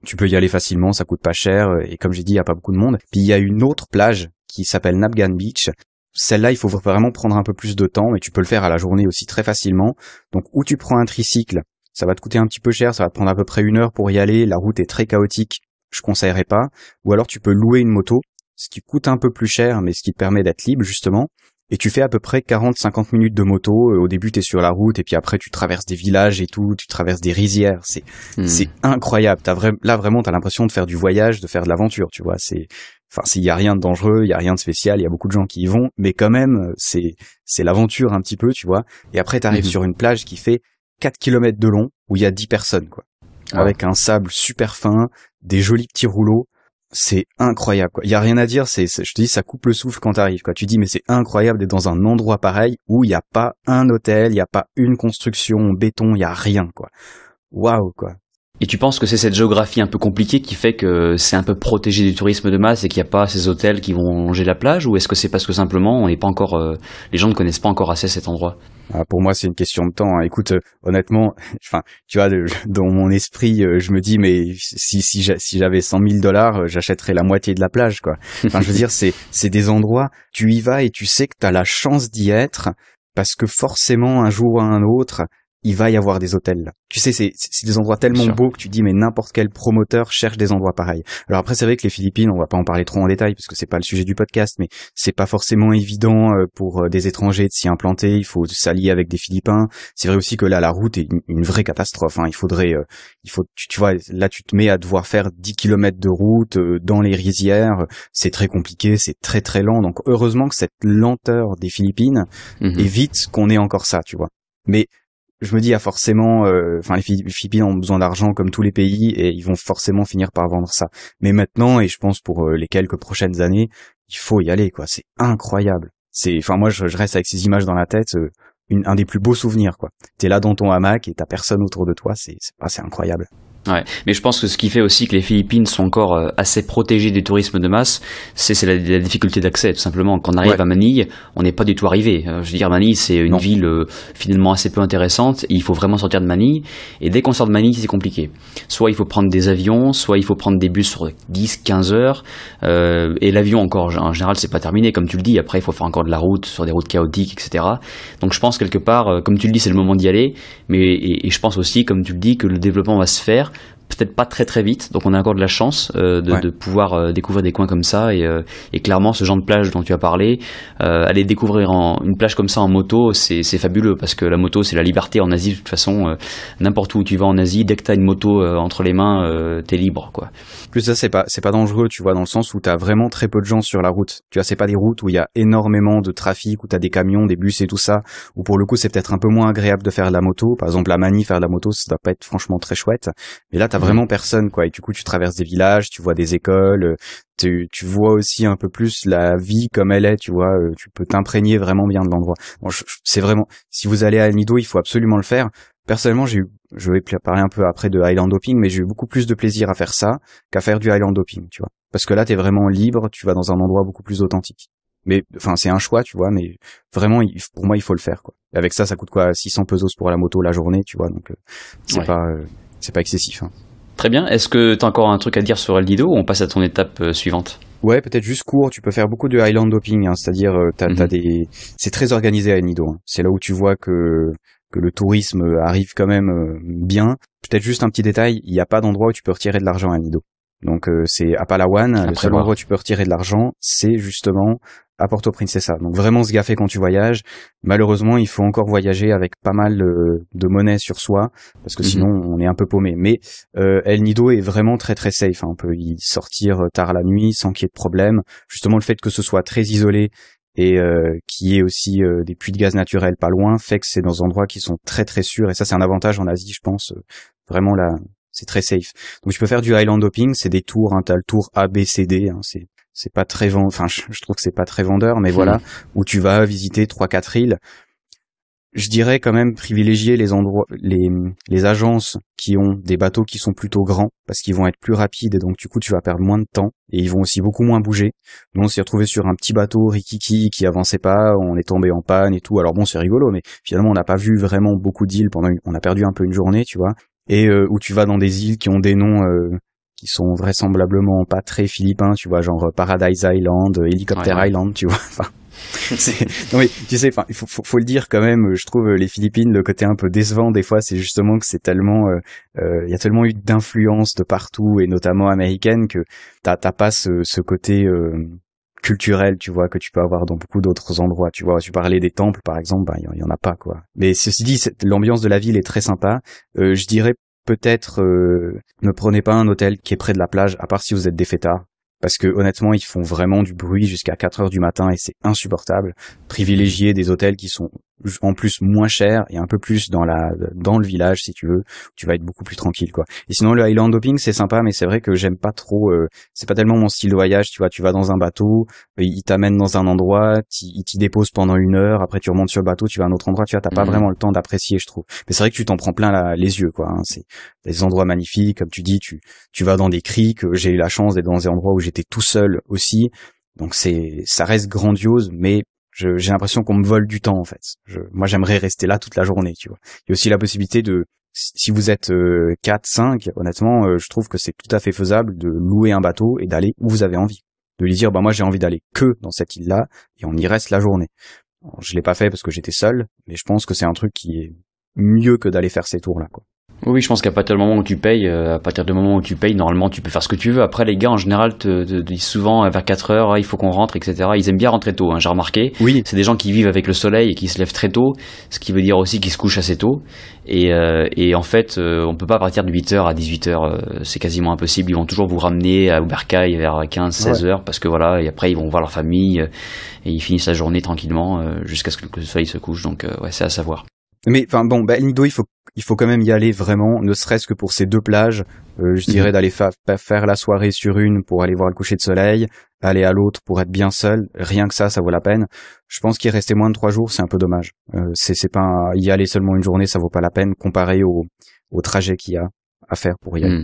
Tu peux y aller facilement, ça coûte pas cher et comme j'ai dit il y a pas beaucoup de monde. Puis il y a une autre plage qui s'appelle Napgan Beach. Celle-là, il faut vraiment prendre un peu plus de temps, mais tu peux le faire à la journée aussi très facilement. Donc, où tu prends un tricycle, ça va te coûter un petit peu cher, ça va te prendre à peu près 1 heure pour y aller, la route est très chaotique, je conseillerais pas. Ou alors, tu peux louer une moto, ce qui coûte un peu plus cher, mais ce qui te permet d'être libre, justement. Et tu fais à peu près 40-50 minutes de moto. Au début, t'es sur la route, et puis après, tu traverses des villages et tout, tu traverses des rizières. C'est incroyable. Là, vraiment, t'as l'impression de faire du voyage, de faire de l'aventure, tu vois. Enfin, s'il y a rien de dangereux, il y a rien de spécial, il y a beaucoup de gens qui y vont, mais quand même, c'est l'aventure un petit peu, tu vois. Et après, t'arrives sur une plage qui fait 4 kilomètres de long, où il y a 10 personnes, quoi. Avec un sable super fin, des jolis petits rouleaux. C'est incroyable, quoi. Il y a rien à dire, je te dis, ça coupe le souffle quand t'arrives, quoi. Tu dis, mais c'est incroyable d'être dans un endroit pareil où il y a pas un hôtel, il y a pas une construction en béton, il y a rien, quoi. waouh, quoi. Et tu penses que c'est cette géographie un peu compliquée qui fait que c'est un peu protégé du tourisme de masse et qu'il n'y a pas ces hôtels qui vont longer la plage, ou est-ce que c'est parce que simplement on n'est pas encore, les gens ne connaissent pas encore assez cet endroit? Pour moi, c'est une question de temps, hein. Écoute, honnêtement, enfin, tu vois, dans mon esprit, je me dis, mais si j'avais $100,000, j'achèterais la moitié de la plage, quoi. Enfin, je veux dire, c'est des endroits, tu y vas et tu sais que t'as la chance d'y être, parce que forcément, un jour ou un autre, il va y avoir des hôtels là. Tu sais, c'est des endroits tellement beaux que tu dis, mais n'importe quel promoteur cherche des endroits pareils. Alors après, c'est vrai que les Philippines, on va pas en parler trop en détail parce que c'est pas le sujet du podcast, mais c'est pas forcément évident pour des étrangers de s'y implanter. Il faut s'allier avec des Philippins. C'est vrai aussi que là, la route est une vraie catastrophe, hein. Tu vois, là, tu te mets à devoir faire 10 kilomètres de route dans les rizières. C'est très compliqué, c'est très très lent. Donc heureusement que cette lenteur des Philippines évite qu'on ait encore ça, tu vois. Mais je me dis, forcément, les Philippines ont besoin d'argent comme tous les pays et ils vont forcément finir par vendre ça. Mais maintenant, et je pense pour les quelques prochaines années, il faut y aller, quoi. C'est incroyable. Moi, je reste avec ces images dans la tête, un des plus beaux souvenirs, quoi. T'es là dans ton hamac et t'as personne autour de toi, c'est incroyable. Ouais, mais je pense que ce qui fait aussi que les Philippines sont encore assez protégées du tourisme de masse, c'est la difficulté d'accès, tout simplement. Quand on arrive à Manille, on n'est pas du tout arrivé. Je veux dire, Manille, c'est une ville finalement assez peu intéressante, et il faut vraiment sortir de Manille, et dès qu'on sort de Manille, c'est compliqué. Soit il faut prendre des avions, soit il faut prendre des bus sur 10-15 heures, et l'avion encore, en général, c'est pas terminé, comme tu le dis. Après, il faut faire encore de la route, sur des routes chaotiques, etc. Donc je pense quelque part, comme tu le dis, c'est le moment d'y aller, mais et je pense aussi, comme tu le dis, que le développement va se faire, peut-être pas très très vite, donc on a encore de la chance de pouvoir découvrir des coins comme ça, et clairement ce genre de plage dont tu as parlé, aller découvrir une plage comme ça en moto, c'est fabuleux, parce que la moto c'est la liberté en Asie de toute façon. N'importe où tu vas en Asie, dès que t'as une moto entre les mains, t'es libre, quoi. Plus ça, c'est pas dangereux, tu vois, dans le sens où t'as vraiment très peu de gens sur la route. Tu vois, c'est pas des routes où il y a énormément de trafic, où t'as des camions, des bus et tout ça, où pour le coup c'est peut-être un peu moins agréable de faire de la moto. Par exemple, à Manille, faire de la moto, ça doit pas être franchement très chouette. Mais là, t'as vraiment personne, quoi. Et du coup, tu traverses des villages, tu vois des écoles, tu vois aussi un peu plus la vie comme elle est, tu vois. Tu peux t'imprégner vraiment bien de l'endroit. Bon, c'est vraiment, si vous allez à El Nido, il faut absolument le faire. Personnellement, je vais parler un peu après de Island Hopping, mais j'ai eu beaucoup plus de plaisir à faire ça qu'à faire du Island Hopping, tu vois. Parce que là, t'es vraiment libre, tu vas dans un endroit beaucoup plus authentique. Mais, enfin, c'est un choix, tu vois, mais vraiment, pour moi, il faut le faire, quoi. Et avec ça coûte quoi? 600 pesos pour la moto la journée, tu vois, donc, c'est pas excessif, hein. Très bien. Est-ce que t'as encore un truc à dire sur El Nido, ou on passe à ton étape suivante? Ouais, peut-être juste court. Tu peux faire beaucoup de Island Hopping, hein, c'est-à-dire, c'est très organisé à El Nido, hein. C'est là où tu vois que le tourisme arrive quand même bien. Peut-être juste un petit détail, il n'y a pas d'endroit où tu peux retirer de l'argent à Nido. Donc c'est à Palawan, le seul endroit où tu peux retirer de l'argent, c'est justement à Puerto Princesa. Donc vraiment se gaffer quand tu voyages. Malheureusement, il faut encore voyager avec pas mal de monnaie sur soi, parce que sinon on est un peu paumé. Mais El Nido est vraiment très très safe, hein. On peut y sortir tard la nuit sans qu'il y ait de problème. Justement, le fait que ce soit très isolé et qui est aussi des puits de gaz naturels pas loin, fait que c'est dans des endroits qui sont très très sûrs, et ça c'est un avantage en Asie, je pense. Vraiment là, c'est très safe. Donc tu peux faire du island hopping, c'est des tours, hein, t'as le tour A, B, C, D, hein, c'est pas très je trouve que c'est pas très vendeur, mais voilà, où tu vas visiter 3-4 îles. Je dirais quand même privilégier les endroits, les agences qui ont des bateaux qui sont plutôt grands, parce qu'ils vont être plus rapides, et donc du coup tu vas perdre moins de temps, et ils vont aussi beaucoup moins bouger. Nous on s'est retrouvé sur un petit bateau rikiki qui avançait pas, on est tombé en panne et tout. Alors bon, c'est rigolo, mais finalement on n'a pas vu vraiment beaucoup d'îles on a perdu un peu une journée, tu vois. Et où tu vas dans des îles qui ont des noms qui sont vraisemblablement pas très philippins, tu vois, genre Paradise Island, Helicopter Island, tu vois. Enfin, non mais tu sais, enfin, il faut le dire quand même. Je trouve les Philippines, le côté un peu décevant des fois, c'est justement que c'est tellement, il y a tellement eu d'influence de partout, et notamment américaine, que t'as pas ce côté culturel, tu vois, que tu peux avoir dans beaucoup d'autres endroits. Tu vois, tu parlais des temples par exemple, il y en a pas, quoi. Mais ceci dit, l'ambiance de la ville est très sympa. Je dirais peut-être ne prenez pas un hôtel qui est près de la plage, à part si vous êtes des fêtards. Parce que honnêtement, ils font vraiment du bruit jusqu'à 4 heures du matin et c'est insupportable. Privilégier des hôtels qui sont en plus moins cher et un peu plus dans le village si tu veux, tu vas être beaucoup plus tranquille quoi. Et sinon le island hopping c'est sympa, mais c'est vrai que j'aime pas trop, c'est pas tellement mon style de voyage, tu vois, tu vas dans un bateau, il t'amène dans un endroit, il t'y dépose pendant 1 heure, après tu remontes sur le bateau, tu vas à un autre endroit, tu vois, t'as pas vraiment le temps d'apprécier je trouve. Mais c'est vrai que tu t'en prends plein les yeux quoi, hein. C'est des endroits magnifiques, comme tu dis, tu vas dans des criques, j'ai eu la chance d'être dans des endroits où j'étais tout seul aussi, donc ça reste grandiose, mais j'ai l'impression qu'on me vole du temps en fait. Moi j'aimerais rester là toute la journée, tu vois. Il y a aussi la possibilité de, si vous êtes 4, 5, honnêtement, je trouve que c'est tout à fait faisable de louer un bateau et d'aller où vous avez envie. De lui dire, moi j'ai envie d'aller que dans cette île-là, et on y reste la journée. Alors, je l'ai pas fait parce que j'étais seul, mais je pense que c'est un truc qui est mieux que d'aller faire ces tours-là, quoi. Oui, je pense qu'à partir du moment où tu payes, normalement, tu peux faire ce que tu veux. Après, les gars, en général, te disent souvent vers 4 heures, il faut qu'on rentre, etc. Ils aiment bien rentrer tôt, hein, j'ai remarqué. Oui. C'est des gens qui vivent avec le soleil et qui se lèvent très tôt, ce qui veut dire aussi qu'ils se couchent assez tôt. Et en fait, on peut pas partir de 8h à 18h, c'est quasiment impossible. Ils vont toujours vous ramener à Ubercaille vers 15, 16 heures, parce que voilà, et après, ils vont voir leur famille, et ils finissent la journée tranquillement, jusqu'à ce que le soleil se couche. Donc, c'est à savoir. Mais enfin bon, El Nido, il faut quand même y aller vraiment, ne serait-ce que pour ces 2 plages. Je dirais d'aller faire la soirée sur une pour aller voir le coucher de soleil, aller à l'autre pour être bien seul. Rien que ça vaut la peine. Je pense qu'il restait moins de 3 jours, c'est un peu dommage. C'est pas y aller seulement une journée, ça vaut pas la peine comparé au trajet qu'il y a à faire pour y aller.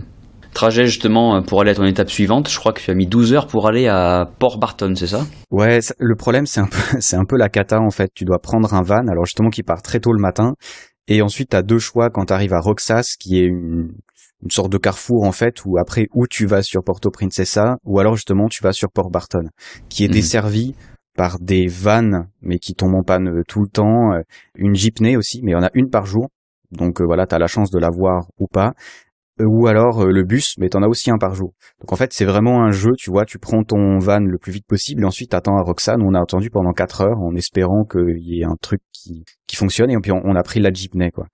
Trajet justement pour aller à ton étape suivante, je crois que tu as mis 12 heures pour aller à Port Barton, c'est ça? Ouais, le problème c'est un peu la cata en fait. Tu dois prendre un van, alors justement qui part très tôt le matin, et ensuite t'as 2 choix quand t'arrives à Roxas, qui est une sorte de carrefour en fait, où après où tu vas sur Porto Princesa, ou alors justement tu vas sur Port Barton, qui est desservi par des vannes, mais qui tombent en panne tout le temps, une jeepney aussi, mais il y en a une par jour, donc voilà, t'as la chance de la voir ou pas. Ou alors le bus, mais t'en as aussi un par jour. Donc en fait c'est vraiment un jeu, tu vois, tu prends ton van le plus vite possible et ensuite t'attends à Roxane. On a attendu pendant 4 heures en espérant qu'il y ait un truc qui fonctionne, et puis on a pris la jeepney quoi.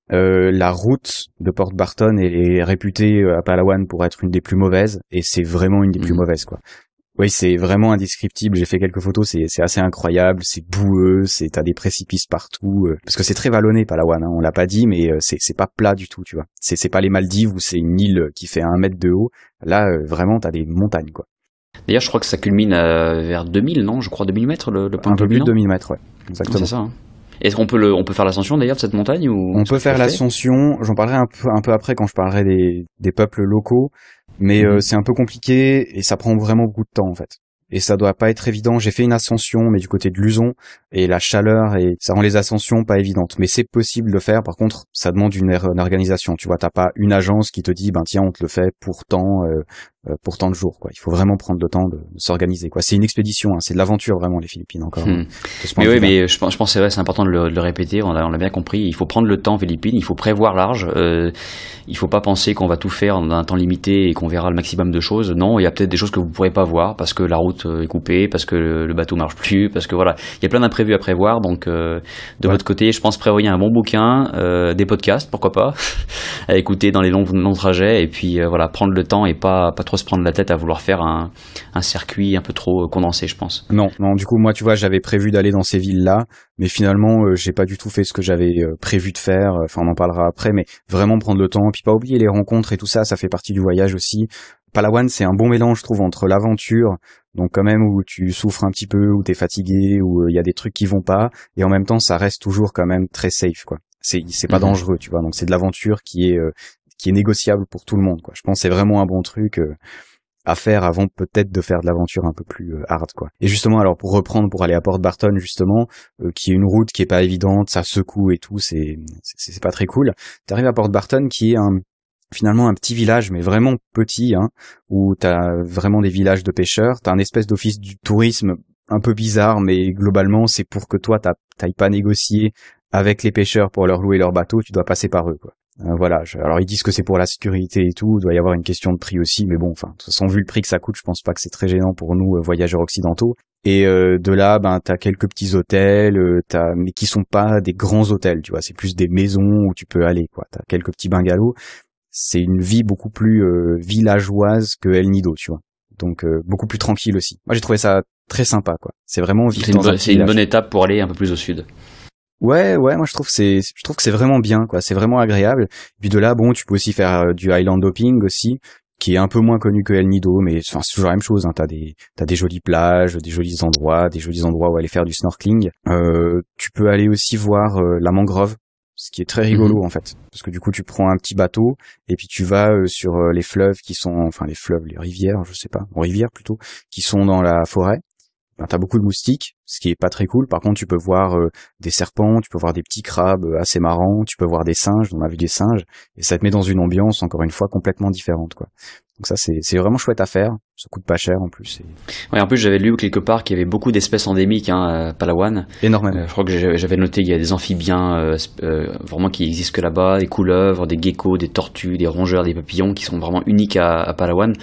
La route de Port Barton est réputée à Palawan pour être une des plus mauvaises, et c'est vraiment une des plus mauvaises quoi. Oui, c'est vraiment indescriptible. J'ai fait quelques photos, c'est assez incroyable, c'est boueux, t'as des précipices partout, parce que c'est très vallonné Palawan, hein, on l'a pas dit, mais c'est pas plat du tout, tu vois. C'est pas les Maldives où c'est une île qui fait 1 mètre de haut. Là, vraiment, t'as des montagnes, quoi. D'ailleurs, je crois que ça culmine vers 2000, non? Je crois 2000 mètres, le point un peu plus de culminant. 2000 mètres, ouais. Exactement. C'est ça, hein. Est-ce qu'on peut on peut faire l'ascension d'ailleurs de cette montagne ou on peut faire l'ascension, j'en parlerai un peu après quand je parlerai des peuples locaux, mais c'est un peu compliqué et ça prend vraiment beaucoup de temps en fait. Et ça doit pas être évident. J'ai fait une ascension, mais du côté de Luzon, et la chaleur, et ça rend les ascensions pas évidentes. Mais c'est possible de le faire. Par contre, ça demande une organisation. Tu vois, t'as pas une agence qui te dit, tiens, on te le fait pour tant de jours, quoi. Il faut vraiment prendre le temps de s'organiser, quoi. C'est une expédition, hein. C'est de l'aventure, vraiment, les Philippines, encore. Mais oui, mais je pense que c'est vrai, c'est important de le répéter. On l'a bien compris. Il faut prendre le temps, Philippines. Il faut prévoir large. Il faut pas penser qu'on va tout faire dans un temps limité et qu'on verra le maximum de choses. Non, il y a peut-être des choses que vous pourrez pas voir parce que la route est coupée, parce que le bateau marche plus, parce que voilà, il y a plein d'imprévus à prévoir. Donc, de votre côté, je pense prévoyez un bon bouquin, des podcasts, pourquoi pas, à écouter dans les longs trajets, et puis voilà, prendre le temps et pas trop se prendre la tête à vouloir faire un circuit un peu trop condensé, je pense. Non, du coup, moi, tu vois, j'avais prévu d'aller dans ces villes-là, mais finalement, j'ai pas du tout fait ce que j'avais prévu de faire. Enfin, on en parlera après, mais vraiment prendre le temps, puis pas oublier les rencontres et tout ça, ça fait partie du voyage aussi. Palawan, c'est un bon mélange, je trouve, entre l'aventure, donc quand même où tu souffres un petit peu, où t'es fatigué, où il y a des trucs qui vont pas, et en même temps, ça reste toujours quand même très safe, quoi. C'est pas dangereux, tu vois. Donc c'est de l'aventure qui est négociable pour tout le monde, quoi. Je pense que c'est vraiment un bon truc à faire avant peut-être de faire de l'aventure un peu plus hard, quoi. Et justement, alors pour reprendre, pour aller à Port Barton, justement, qui est une route qui est pas évidente, ça secoue et tout, c'est pas très cool. T'arrives à Port Barton, qui est finalement un petit village, mais vraiment petit, hein, où t'as vraiment des villages de pêcheurs, t'as un espèce d'office du tourisme un peu bizarre, mais globalement, c'est pour que toi, t'ailles pas négocier avec les pêcheurs pour leur louer leur bateau, tu dois passer par eux, quoi. Voilà. Alors ils disent que c'est pour la sécurité et tout, il doit y avoir une question de prix aussi, mais bon, enfin, de toute façon, vu le prix que ça coûte, je pense pas que c'est très gênant pour nous, voyageurs occidentaux. Et de là, t'as quelques petits hôtels, mais qui sont pas des grands hôtels, tu vois, c'est plus des maisons où tu peux aller, quoi. T'as quelques petits bungalows. C'est une vie beaucoup plus villageoise que El Nido, tu vois. Donc beaucoup plus tranquille aussi. Moi j'ai trouvé ça très sympa, quoi. C'est vraiment vivre dans un petit village. C'est une bonne étape pour aller un peu plus au sud. Ouais, moi je trouve que c'est vraiment bien, quoi. C'est vraiment agréable. Puis de là, bon, tu peux aussi faire du island hopping aussi, qui est un peu moins connu que El Nido, mais enfin c'est toujours la même chose. Hein. T'as des jolies plages, des jolis endroits où aller faire du snorkeling. Tu peux aller aussi voir la mangrove, ce qui est très rigolo en fait, parce que du coup tu prends un petit bateau et puis tu vas sur les fleuves les rivières, je sais pas, rivières plutôt, qui sont dans la forêt. Ben, t'as beaucoup de moustiques, ce qui est pas très cool. Par contre, tu peux voir des serpents, tu peux voir des petits crabes assez marrants, tu peux voir des singes, on a vu des singes, et ça te met dans une ambiance encore une fois complètement différente, quoi. Donc ça, c'est vraiment chouette à faire. Ça coûte pas cher en plus. Ouais, en plus j'avais lu quelque part qu'il y avait beaucoup d'espèces endémiques à Palawan. Énormément. Je crois que j'avais noté qu'il y a des amphibiens vraiment qui existent que là-bas, des couleuvres, des geckos, des tortues, des rongeurs, des papillons qui sont vraiment uniques à Palawan.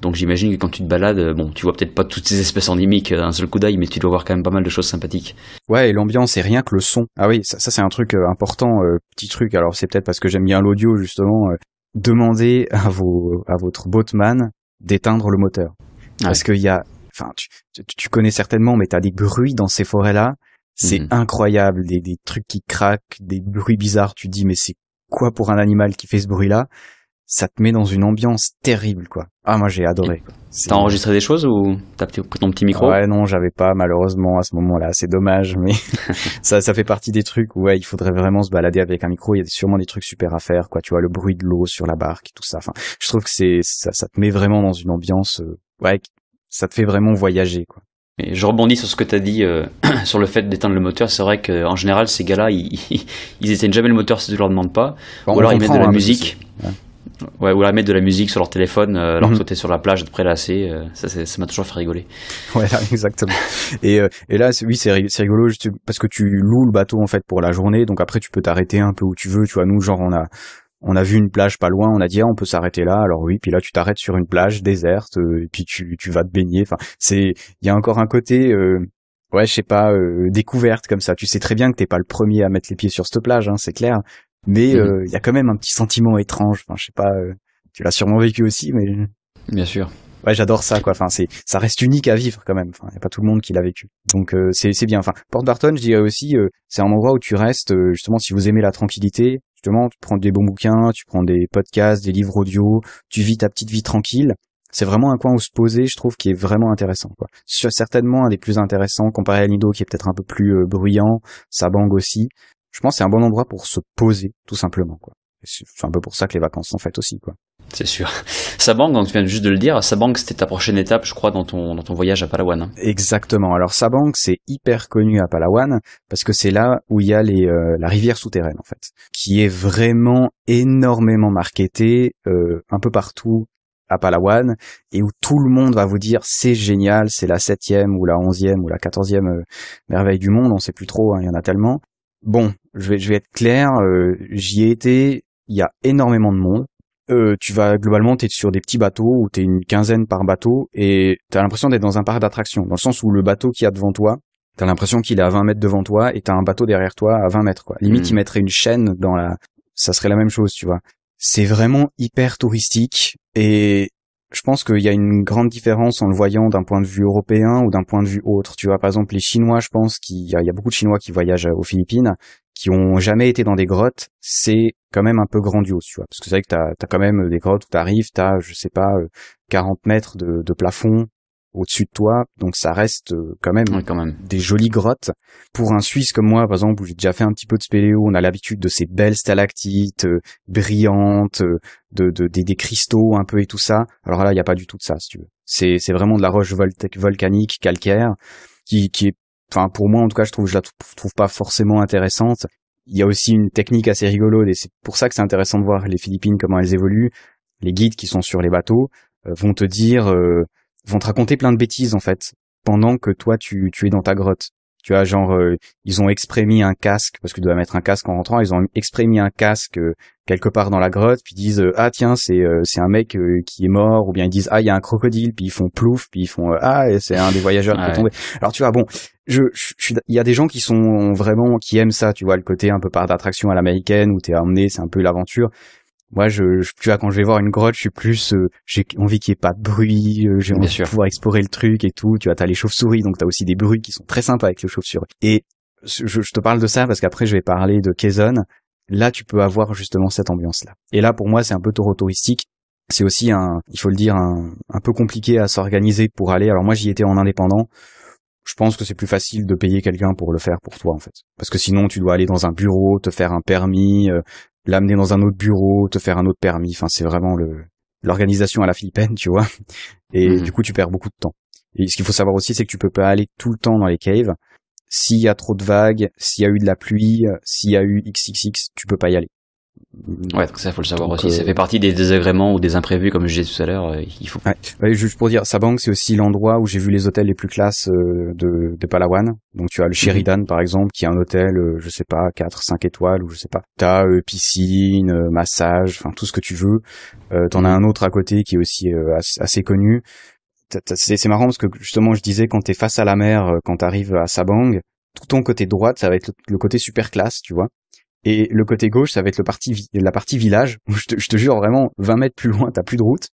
Donc j'imagine que quand tu te balades, bon, tu vois peut-être pas toutes ces espèces endémiques d'un seul coup d'œil, mais tu dois voir quand même pas mal de choses sympathiques. Ouais, et l'ambiance et rien que le son. Ah oui, ça c'est un truc important, petit truc. Alors c'est peut-être parce que j'aime bien l'audio justement. Demandez à votre boatman d'éteindre le moteur. Parce qu'il y a, enfin, tu connais certainement, mais t'as des bruits dans ces forêts-là. C'est incroyable. Des trucs qui craquent, des bruits bizarres. Tu te dis, mais c'est quoi pour un animal qui fait ce bruit-là? Ça te met dans une ambiance terrible, quoi. Ah, moi, j'ai adoré. T'as enregistré des choses ou t'as pris ton petit micro? Ouais, non, j'avais pas, malheureusement, à ce moment-là. C'est dommage, mais ça fait partie des trucs où, ouais, il faudrait vraiment se balader avec un micro. Il y a sûrement des trucs super à faire, quoi. Tu vois, le bruit de l'eau sur la barque et tout ça. Enfin, je trouve que ça te met vraiment dans une ambiance, ouais, ça te fait vraiment voyager, quoi. Et je rebondis sur ce que t'as dit sur le fait d'éteindre le moteur. C'est vrai qu'en général, ces gars-là, ils éteignent jamais le moteur si tu leur demandes pas. Bon, ou alors ils mettent de la musique. Ouais, ou alors mettre de la musique sur leur téléphone alors que toi t'es sur la plage de prélasser, ça m'a toujours fait rigoler. Ouais, exactement. Et là c'est rigolo juste parce que tu loues le bateau en fait pour la journée, donc après tu peux t'arrêter un peu où tu veux, tu vois. Nous genre on a vu une plage pas loin, on a dit on peut s'arrêter là, alors oui, puis là tu t'arrêtes sur une plage déserte et puis tu vas te baigner. Enfin, il y a encore un côté ouais, je sais pas, découverte comme ça. Tu sais très bien que t'es pas le premier à mettre les pieds sur cette plage, hein, c'est clair. Mais y a quand même un petit sentiment étrange. Enfin, je sais pas, tu l'as sûrement vécu aussi, mais bien sûr. Ouais, j'adore ça, quoi. Enfin, ça reste unique à vivre quand même. Enfin, y a pas tout le monde qui l'a vécu. Donc c'est bien. Enfin, Port Barton, je dirais aussi, c'est un endroit où tu restes justement si vous aimez la tranquillité. Justement, tu prends des bons bouquins, tu prends des podcasts, des livres audio, tu vis ta petite vie tranquille. C'est vraiment un coin où se poser, je trouve, qui est vraiment intéressant, quoi. Certainement un des plus intéressants comparé à Nido, qui est peut-être un peu plus bruyant. Sabang aussi. Je pense que c'est un bon endroit pour se poser, tout simplement, quoi. C'est un peu pour ça que les vacances sont faites aussi, quoi. C'est sûr. Sabang, donc tu viens juste de le dire, Sabang c'était ta prochaine étape, je crois, dans ton voyage à Palawan. Hein. Exactement. Alors Sabang, c'est hyper connu à Palawan parce que c'est là où il y a la rivière souterraine, en fait, qui est vraiment énormément marketée un peu partout à Palawan et où tout le monde va vous dire c'est génial, c'est la 7e ou la 11e ou la 14e merveille du monde, on sait plus trop, hein, il y en a tellement. Bon, je vais être clair, j'y ai été, il y a énormément de monde. Globalement, t'es sur des petits bateaux où t'es une quinzaine par bateau et t'as l'impression d'être dans un parc d'attractions, dans le sens où le bateau qu'il y a devant toi, t'as l'impression qu'il est à 20 mètres devant toi et t'as un bateau derrière toi à 20 mètres, quoi. Limite, ils mettraient une chaîne ça serait la même chose, tu vois. C'est vraiment hyper touristique et je pense qu'il y a une grande différence en le voyant d'un point de vue européen ou d'un point de vue autre. Tu vois, par exemple, les Chinois, je pense qu'il y a beaucoup de Chinois qui voyagent aux Philippines, qui ont jamais été dans des grottes. C'est quand même un peu grandiose, tu vois. Parce que c'est vrai que t'as quand même des grottes où t'arrives, t'as, je sais pas, 40 mètres de plafond au-dessus de toi. Donc ça reste quand même des jolies grottes. Pour un Suisse comme moi, par exemple, où j'ai déjà fait un petit peu de spéléo, on a l'habitude de ces belles stalactites brillantes, des cristaux un peu et tout ça. Alors là, il y a pas du tout de ça, si tu veux. C'est vraiment de la roche volcanique, calcaire, qui est, enfin pour moi en tout cas, je la trouve pas forcément intéressante. Il y a aussi une technique assez rigolote et c'est pour ça que c'est intéressant de voir les Philippines, comment elles évoluent. Les guides qui sont sur les bateaux vont te raconter plein de bêtises en fait pendant que toi tu es dans ta grotte. Tu vois, genre ils ont exprès mis un casque parce que tu dois mettre un casque en rentrant, ils ont exprès mis un casque quelque part dans la grotte, puis ils disent ah tiens, c'est un mec qui est mort, ou bien ils disent ah il y a un crocodile, puis ils font plouf, puis ils font c'est un des voyageurs qui est tombé. Alors tu vois, bon, il y a des gens qui aiment ça, tu vois, le côté un peu parc d'attraction à l'américaine où t'es emmené, c'est un peu l'aventure. Moi, tu vois, quand je vais voir une grotte, je suis plus, j'ai envie qu'il y ait pas de bruit, j'ai envie de pouvoir explorer le truc et tout. Tu vois, t'as les chauves-souris, donc t'as aussi des bruits qui sont très sympas avec les chauves-souris. Et je te parle de ça parce qu'après je vais parler de Quezon. Là, tu peux avoir justement cette ambiance-là. Et là, pour moi, c'est un peu trop touristique. C'est aussi il faut le dire, un peu compliqué à s'organiser pour aller. Alors moi, j'y étais en indépendant. Je pense que c'est plus facile de payer quelqu'un pour le faire pour toi, en fait. Parce que sinon, tu dois aller dans un bureau, te faire un permis, l'amener dans un autre bureau, te faire un autre permis. Enfin, c'est vraiment l'organisation à la philippine, tu vois. Et du coup, tu perds beaucoup de temps. Et ce qu'il faut savoir aussi, c'est que tu peux pas aller tout le temps dans les caves. S'il y a trop de vagues, s'il y a eu de la pluie, s'il y a eu XXX, tu peux pas y aller. Ouais, donc ça faut le savoir aussi. Ça fait partie des désagréments ou des imprévus, comme je disais tout à l'heure. Il faut. Ouais, juste pour dire, Sabang, c'est aussi l'endroit où j'ai vu les hôtels les plus classes de Palawan. Donc tu as le Sheridan par exemple, qui est un hôtel, je sais pas, 4, 5 étoiles ou je sais pas. T'as piscine, massage, enfin tout ce que tu veux. T'en as un autre à côté qui est aussi assez connu. C'est marrant parce que justement je disais, quand t'es face à la mer, quand t'arrives à Sabang, tout ton côté droite ça va être le côté super classe, tu vois. Et le côté gauche, ça va être la partie village, où je te jure vraiment, 20 mètres plus loin, t'as plus de route,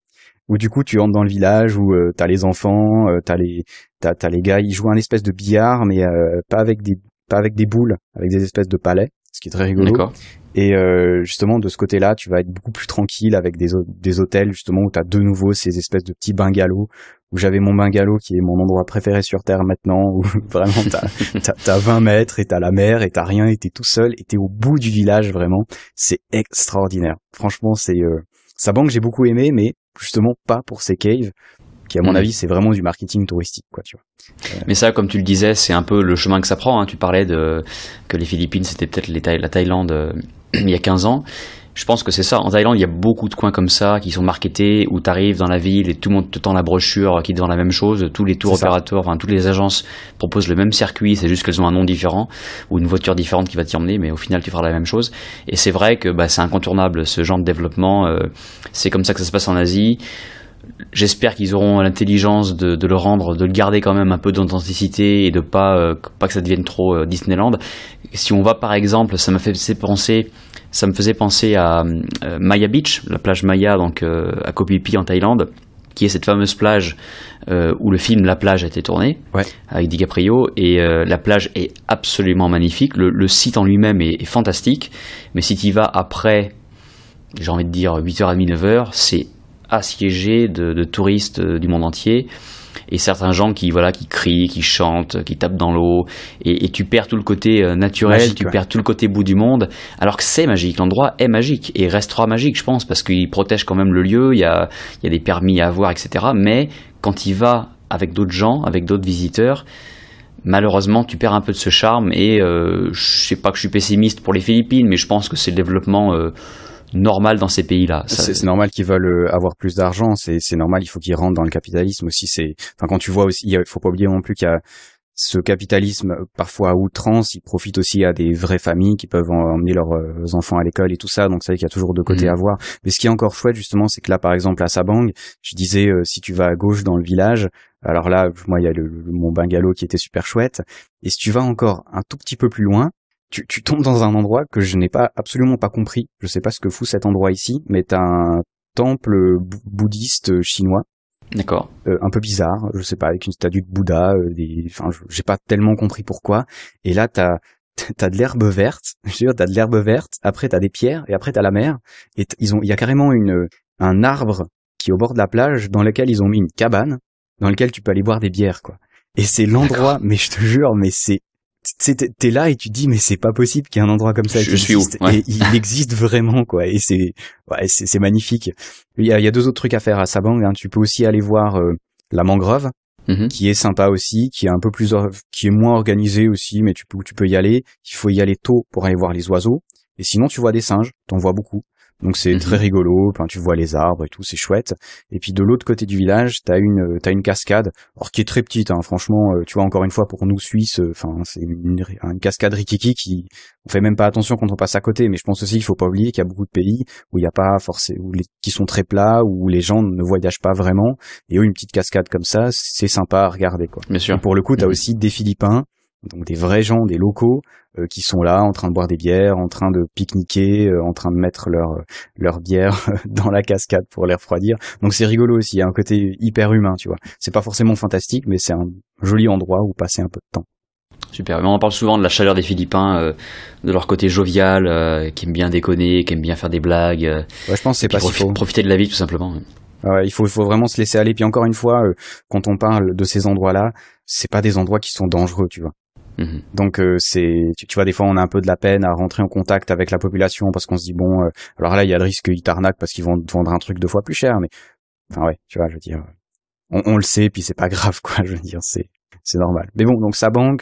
où du coup tu entres dans le village, où t'as les enfants, t'as les gars, ils jouent un espèce de billard, mais pas avec des boules, avec des espèces de palets, ce qui est très rigolo. D'accord. Et justement de ce côté-là, tu vas être beaucoup plus tranquille avec des hôtels justement où t'as de nouveau ces espèces de petits bungalows, où j'avais mon bungalow qui est mon endroit préféré sur terre maintenant, où vraiment t'as 20 mètres et t'as la mer et t'as rien et t'es tout seul et t'es au bout du village, vraiment. C'est extraordinaire. Franchement, Sabang, j'ai beaucoup aimé, mais justement pas pour ces caves, qui à mon avis, c'est vraiment du marketing touristique, quoi, tu vois. Mais ça, comme tu le disais, c'est un peu le chemin que ça prend, hein. Tu parlais que les Philippines, c'était peut-être la Thaïlande il y a 15 ans. Je pense que c'est ça. En Thaïlande, il y a beaucoup de coins comme ça qui sont marketés, où tu arrives dans la ville et tout le monde te tend la brochure qui est dans la même chose. Tous les tours opérateurs, enfin toutes les agences proposent le même circuit, c'est juste qu'elles ont un nom différent ou une voiture différente qui va t'y emmener, mais au final tu feras la même chose. Et c'est vrai que c'est incontournable ce genre de développement. C'est comme ça que ça se passe en Asie. J'espère qu'ils auront l'intelligence de le rendre, de le garder quand même un peu d'authenticité et de pas que ça devienne trop Disneyland. Si on va par exemple, ça me faisait penser à Maya Beach, la plage Maya, donc à Koh Phi Phi en Thaïlande, qui est cette fameuse plage où le film La Plage a été tourné, avec DiCaprio, et la plage est absolument magnifique. Le site en lui-même est fantastique, mais si tu y vas après, j'ai envie de dire 8h30, 9h, c'est assiégé de touristes du monde entier, et certains gens qui crient, qui chantent, qui tapent dans l'eau, et tu perds tout le côté naturel, magique, perds tout le côté bout du monde, alors que c'est magique, l'endroit est magique et restera magique, je pense, parce qu'il protège quand même le lieu, il y a des permis à avoir, etc. Mais quand il va avec d'autres gens, avec d'autres visiteurs, malheureusement tu perds un peu de ce charme. Et je sais pas que je suis pessimiste pour les Philippines, mais je pense que c'est le développement normal dans ces pays-là. C'est normal qu'ils veulent avoir plus d'argent, c'est normal, il faut qu'ils rentrent dans le capitalisme aussi. Quand tu vois aussi, il faut pas oublier non plus qu'il y a ce capitalisme parfois à outrance, il profite aussi à des vraies familles qui peuvent emmener leurs enfants à l'école et tout ça, donc c'est vrai qu'il y a toujours deux côtés à voir. Mais ce qui est encore chouette justement, c'est que là par exemple à Sabang, je disais si tu vas à gauche dans le village, alors là moi il y a mon bungalow qui était super chouette, et si tu vas encore un tout petit peu plus loin, tu tombes dans un endroit que je n'ai absolument pas compris. Je sais pas ce que fout cet endroit ici, mais t'as un temple bouddhiste chinois. D'accord. Un peu bizarre, je sais pas, avec une statue de Bouddha, j'ai pas tellement compris pourquoi. Et là, t'as de l'herbe verte, je veux dire, t'as de l'herbe verte, après t'as des pierres, et après t'as la mer, et il y a carrément un arbre qui est au bord de la plage, dans lequel ils ont mis une cabane, dans lequel tu peux aller boire des bières, quoi. Et c'est l'endroit, mais je te jure, mais t'es là et tu te dis mais c'est pas possible qu'il y ait un endroit comme ça qui existe. Et il existe vraiment, quoi, et c'est magnifique. Il y a deux autres trucs à faire à Sabang, hein. Tu peux aussi aller voir la mangrove, qui est sympa aussi, qui est moins organisée aussi, mais tu peux y aller. Il faut y aller tôt pour aller voir les oiseaux, et sinon tu vois des singes, t'en vois beaucoup. Donc c'est très rigolo, enfin, tu vois les arbres et tout, c'est chouette. Et puis de l'autre côté du village, t'as une cascade, alors qui est très petite, hein, franchement, tu vois, encore une fois, pour nous Suisses, c'est une cascade rikiki on fait même pas attention quand on passe à côté, mais je pense aussi qu'il faut pas oublier qu'il y a beaucoup de pays où il y a pas forcément, qui sont très plats, où les gens ne voyagent pas vraiment, et eux, une petite cascade comme ça, c'est sympa à regarder, quoi. Bien sûr. Et pour le coup, t'as aussi des Philippins, donc des vrais gens, des locaux, qui sont là en train de boire des bières, en train de pique-niquer, en train de mettre leur bière dans la cascade pour les refroidir. Donc c'est rigolo aussi, il y a un côté hyper humain, tu vois. C'est pas forcément fantastique, mais c'est un joli endroit où passer un peu de temps. Super. Mais on en parle souvent de la chaleur des Philippins, de leur côté jovial, qui aiment bien déconner, qui aiment bien faire des blagues. Ouais, je pense que c'est pas si faux. Profiter de la vie tout simplement. Il faut vraiment se laisser aller. Puis encore une fois, quand on parle de ces endroits-là, c'est pas des endroits qui sont dangereux, tu vois. Donc tu vois, des fois on a un peu de la peine à rentrer en contact avec la population parce qu'on se dit bon, alors là il y a le risque qu'ils t'arnaquent parce qu'ils vont te vendre un truc 2 fois plus cher, mais enfin ouais, tu vois, je veux dire, on le sait, puis c'est pas grave quoi, je veux dire, c'est normal. Mais bon, donc Sabang,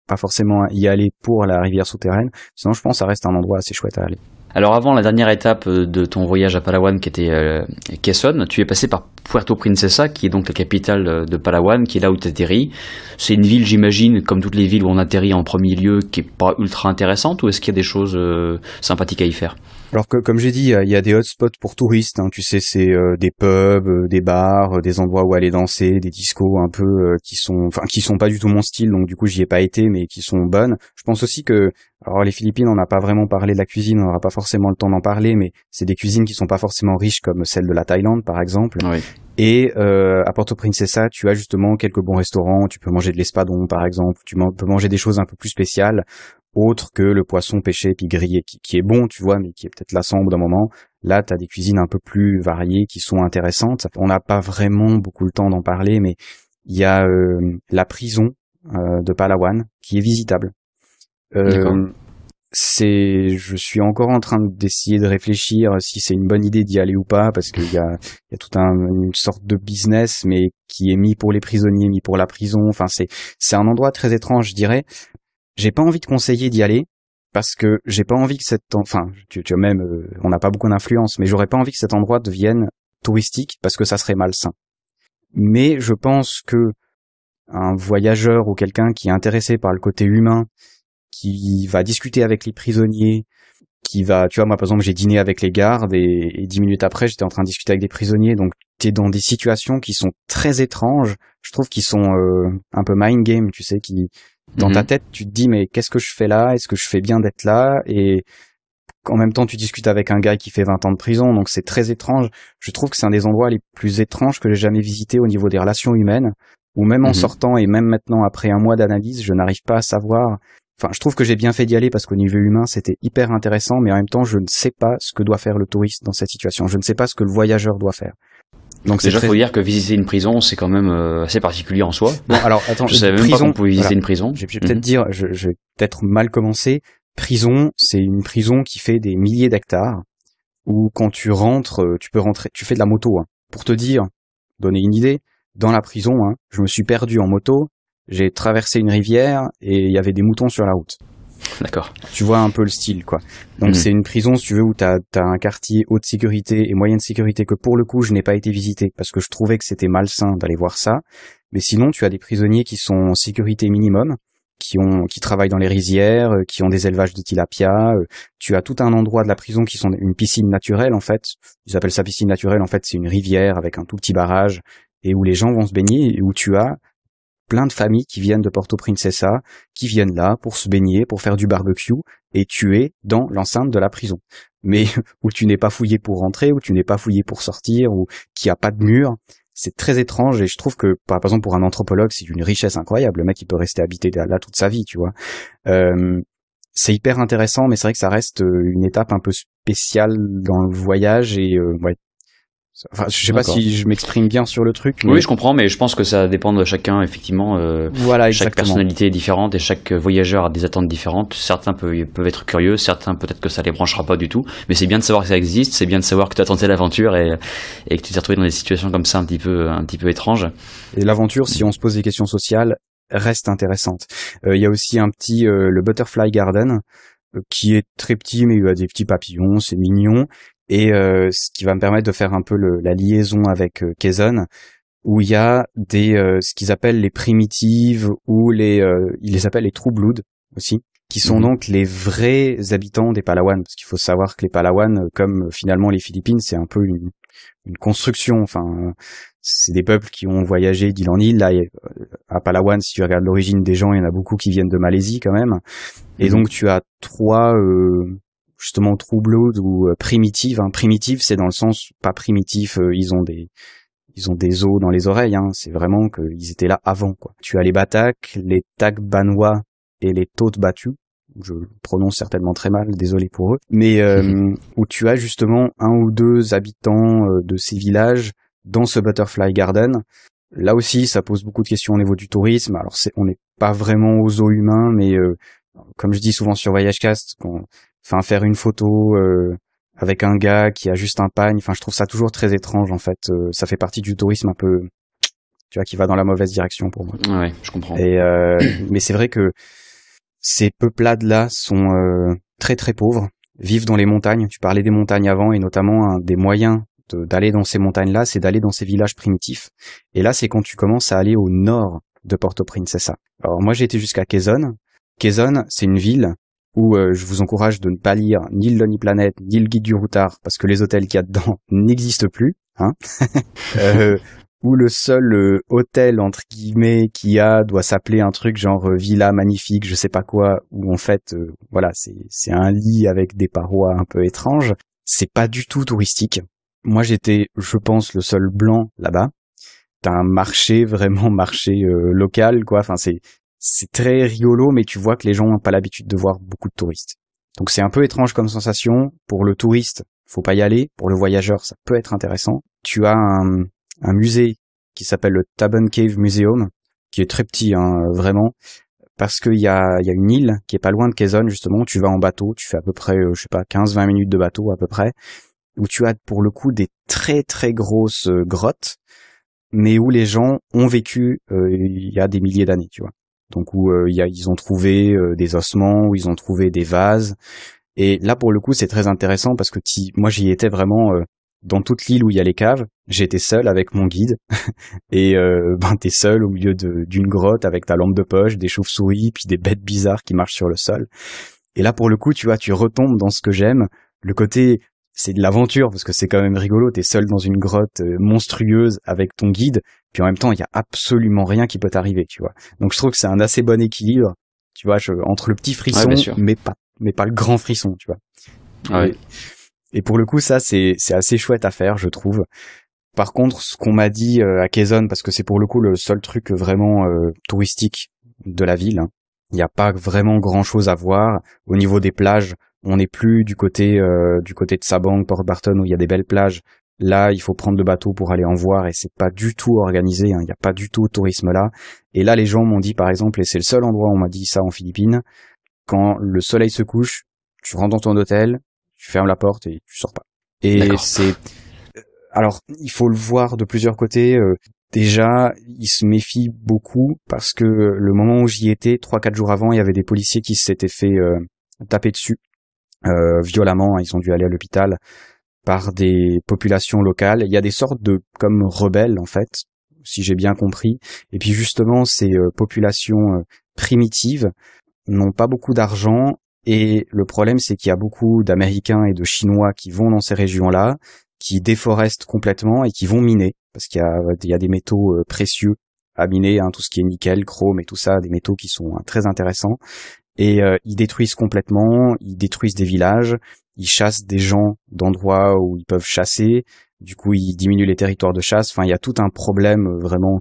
pas forcément y aller pour la rivière souterraine, sinon je pense que ça reste un endroit assez chouette à aller. Alors avant la dernière étape de ton voyage à Palawan qui était Quezon, tu es passé par Puerto Princesa qui est donc la capitale de Palawan, qui est là où tu atterris. C'est une ville, j'imagine, comme toutes les villes où on atterrit en premier lieu, qui est pas ultra intéressante, ou est-ce qu'il y a des choses sympathiques à y faire? Alors que, comme j'ai dit, il y a des hotspots pour touristes, hein, tu sais, c'est des pubs, des bars, des endroits où aller danser, des discos un peu qui sont pas du tout mon style, donc du coup j'y ai pas été, mais qui sont bonnes. Je pense aussi que, alors les Philippines, on n'a pas vraiment parlé de la cuisine, on n'aura pas forcément le temps d'en parler, mais c'est des cuisines qui sont pas forcément riches comme celle de la Thaïlande par exemple. Oui. Et à Puerto Princesa, tu as justement quelques bons restaurants, tu peux manger de l'espadon par exemple, tu peux manger des choses un peu plus spéciales, autre que le poisson pêché puis grillé, qui est bon, tu vois, mais qui est peut-être lassant au bout d'un moment. Là, t'as des cuisines un peu plus variées qui sont intéressantes. On n'a pas vraiment beaucoup le temps d'en parler, mais il y a la prison de Palawan qui est visitable. Je suis encore en train d'essayer de réfléchir si c'est une bonne idée d'y aller ou pas, parce qu'il y a toute une sorte de business, mais qui est mis pour les prisonniers, mis pour la prison. Enfin, c'est un endroit très étrange, je dirais. J'ai pas envie de conseiller d'y aller parce que j'ai pas envie que tu vois même on n'a pas beaucoup d'influence, mais j'aurais pas envie que cet endroit devienne touristique parce que ça serait malsain. Mais je pense que un voyageur ou quelqu'un qui est intéressé par le côté humain, qui va discuter avec les prisonniers, qui va, tu vois, moi par exemple j'ai dîné avec les gardes et 10 minutes après j'étais en train de discuter avec des prisonniers, donc t'es dans des situations qui sont très étranges, je trouve qu'ils sont un peu mind game, tu sais, qui dans ta tête, tu te dis, mais qu'est-ce que je fais là? Est-ce que je fais bien d'être là? Et en même temps, tu discutes avec un gars qui fait 20 ans de prison, donc c'est très étrange. Je trouve que c'est un des endroits les plus étranges que j'ai jamais visité au niveau des relations humaines, où même en sortant et même maintenant après un mois d'analyse, je n'arrive pas à savoir. Enfin, je trouve que j'ai bien fait d'y aller parce qu'au niveau humain, c'était hyper intéressant, mais en même temps, je ne sais pas ce que doit faire le touriste dans cette situation. Je ne sais pas ce que le voyageur doit faire. Donc déjà, faut dire que visiter une prison, c'est quand même assez particulier en soi. Bon, alors attends, je savais même pas qu'on pouvait visiter une prison. Je vais peut-être dire, je vais peut-être mal commencer. Prison, c'est une prison qui fait des milliers d'hectares, où quand tu rentres, tu peux rentrer, tu fais de la moto. Hein. Pour te dire, donner une idée, dans la prison, hein, je me suis perdu en moto, j'ai traversé une rivière et il y avait des moutons sur la route. D'accord. Tu vois un peu le style, quoi. Donc c'est une prison, si tu veux, où t'as un quartier haute sécurité et moyenne sécurité que pour le coup je n'ai pas été visité parce que je trouvais que c'était malsain d'aller voir ça. Mais sinon tu as des prisonniers qui sont en sécurité minimum, qui travaillent dans les rizières, qui ont des élevages de tilapia. Tu as tout un endroit de la prison qui sont une piscine naturelle en fait. Ils appellent ça piscine naturelle, en fait c'est une rivière avec un tout petit barrage et où les gens vont se baigner et où tu as plein de familles qui viennent de Puerto Princesa, qui viennent là pour se baigner, pour faire du barbecue, et tu es dans l'enceinte de la prison. Mais où tu n'es pas fouillé pour rentrer, où tu n'es pas fouillé pour sortir, où qui a pas de mur. C'est très étrange et je trouve que, par exemple, pour un anthropologue, c'est d'une richesse incroyable. Le mec, il peut rester habité là toute sa vie, tu vois. C'est hyper intéressant, mais c'est vrai que ça reste une étape un peu spéciale dans le voyage et ouais. Enfin, je sais pas si je m'exprime bien sur le truc. Mais... Oui, je comprends, mais je pense que ça dépend de chacun, effectivement. Voilà, chaque personnalité est différente et chaque voyageur a des attentes différentes. Certains peuvent être curieux, certains peut-être que ça les branchera pas du tout. Mais c'est bien de savoir que ça existe, c'est bien de savoir que tu as tenté l'aventure et que tu t'es retrouvé dans des situations comme ça un petit peu étranges. Et l'aventure, si on se pose des questions sociales, reste intéressante. Il y a aussi un petit le Butterfly Garden qui est très petit, mais il y a des petits papillons, c'est mignon. Et ce qui va me permettre de faire un peu la liaison avec Quezon, où il y a ce qu'ils appellent les primitives ou ils les appellent les True Blood aussi, qui sont donc les vrais habitants des Palawan, parce qu'il faut savoir que les Palawan, comme finalement les Philippines, c'est un peu une construction. Enfin, c'est des peuples qui ont voyagé d'île en île. Là, à Palawan, si tu regardes l'origine des gens, il y en a beaucoup qui viennent de Malaisie quand même. Et donc tu as trois justement True Blood ou primitive. Hein. Primitive, c'est dans le sens pas primitif. Ils ont des os dans les oreilles. Hein. C'est vraiment qu'ils étaient là avant. Quoi. Tu as les Batak, les Tagbanwa et les Totes Battus. Je le prononce certainement très mal, désolé pour eux, mais où tu as justement 1 ou 2 habitants de ces villages dans ce Butterfly Garden. Là aussi, ça pose beaucoup de questions au niveau du tourisme. Alors, on n'est pas vraiment aux zoos humains, mais comme je dis souvent sur VoyageCast, faire une photo avec un gars qui a juste un pagne, enfin, je trouve ça toujours très étrange, en fait. Ça fait partie du tourisme un peu, tu vois, qui va dans la mauvaise direction pour moi. Ouais, je comprends. Et mais c'est vrai que ces peuplades-là sont très très pauvres, vivent dans les montagnes. Tu parlais des montagnes avant, et notamment un des moyens d'aller dans ces montagnes-là, c'est d'aller dans ces villages primitifs. Et là, c'est quand tu commences à aller au nord de Port-au-Prince, c'est ça. Alors moi, j'ai été jusqu'à Quezon. Quezon, c'est une ville où je vous encourage de ne pas lire ni le Lonely Planet, ni le Guide du Routard, parce que les hôtels qu'il y a dedans n'existent plus, hein. Où le seul hôtel entre guillemets qu'il y a doit s'appeler un truc genre villa magnifique, je sais pas quoi, où en fait voilà, c'est un lit avec des parois un peu étranges. C'est pas du tout touristique. Moi j'étais, je pense, le seul blanc là-bas. T'as un marché, vraiment marché local quoi, enfin c'est très rigolo, mais tu vois que les gens n'ont pas l'habitude de voir beaucoup de touristes. Donc c'est un peu étrange comme sensation. Pour le touriste, faut pas y aller. Pour le voyageur, ça peut être intéressant. Tu as un musée qui s'appelle le Tabon Cave Museum, qui est très petit, hein, vraiment, parce qu'il y a une île qui est pas loin de Quezon, justement. Tu vas en bateau, tu fais à peu près, 15-20 minutes de bateau à peu près, où tu as pour le coup des très très grosses grottes, mais où les gens ont vécu il y a des milliers d'années, tu vois. Donc où ils ont trouvé des ossements, où ils ont trouvé des vases. Et là pour le coup c'est très intéressant parce que moi j'y étais vraiment dans toute l'île où il y a les caves. J'étais seul avec mon guide et t'es seul au milieu d'une grotte avec ta lampe de poche, des chauves-souris, puis des bêtes bizarres qui marchent sur le sol. Et là pour le coup tu vois, tu retombes dans ce que j'aime, le côté c'est de l'aventure parce que c'est quand même rigolo, t'es seul dans une grotte monstrueuse avec ton guide, puis en même temps il y a absolument rien qui peut t'arriver, tu vois. Donc je trouve que c'est un assez bon équilibre, tu vois, entre le petit frisson mais pas le grand frisson, tu vois. Ouais. Et pour le coup ça c'est assez chouette à faire, je trouve. Par contre, ce qu'on m'a dit à Quezon, parce que c'est pour le coup le seul truc vraiment touristique de la ville, hein, il n'y a pas vraiment grand chose à voir. Au niveau des plages, on n'est plus du côté de Sabang, Port Barton où il y a des belles plages. Là, il faut prendre le bateau pour aller en voir et c'est pas du tout organisé, hein, il n'y a pas du tout de tourisme là. Et là, les gens m'ont dit par exemple, et c'est le seul endroit où on m'a dit ça en Philippines, quand le soleil se couche, tu rentres dans ton hôtel, tu fermes la porte et tu sors pas. Et D'accord. Alors, il faut le voir de plusieurs côtés. Déjà, ils se méfient beaucoup parce que le moment où j'y étais, 3-4 jours avant, il y avait des policiers qui s'étaient fait taper dessus violemment. Ils ont dû aller à l'hôpital par des populations locales. Il y a des sortes de comme rebelles en fait, si j'ai bien compris. Et puis justement, ces populations primitives n'ont pas beaucoup d'argent et le problème c'est qu'il y a beaucoup d'Américains et de Chinois qui vont dans ces régions-là, qui déforestent complètement et qui vont miner parce qu'il y a des métaux précieux à miner, hein, tout ce qui est nickel, chrome et tout ça, des métaux qui sont très intéressants. Et ils détruisent complètement, ils détruisent des villages, ils chassent des gens d'endroits où ils peuvent chasser, du coup ils diminuent les territoires de chasse. Enfin, il y a tout un problème vraiment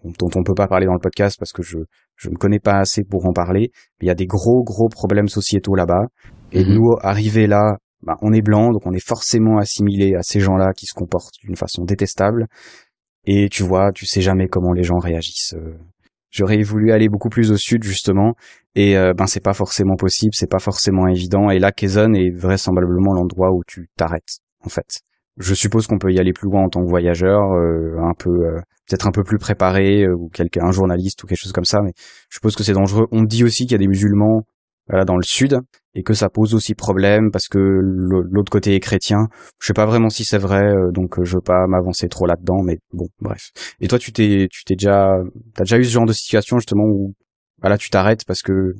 dont on peut pas parler dans le podcast parce que je ne connais pas assez pour en parler. Mais il y a des gros problèmes sociétaux là-bas. Et nous, arrivés là, on est blanc, donc on est forcément assimilé à ces gens-là qui se comportent d'une façon détestable. Et tu vois, tu sais jamais comment les gens réagissent. J'aurais voulu aller beaucoup plus au sud justement, et c'est pas forcément possible, c'est pas forcément évident. Et là, Quezon est vraisemblablement l'endroit où tu t'arrêtes, en fait. Je suppose qu'on peut y aller plus loin en tant que voyageur, peut-être un peu plus préparé, ou un journaliste ou quelque chose comme ça. Mais je suppose que c'est dangereux. On dit aussi qu'il y a des musulmans dans le sud et que ça pose aussi problème parce que l'autre côté est chrétien. Je sais pas vraiment si c'est vrai, donc je veux pas m'avancer trop là-dedans, mais bon, bref. Et toi, t'as déjà eu ce genre de situation justement où tu t'arrêtes parce que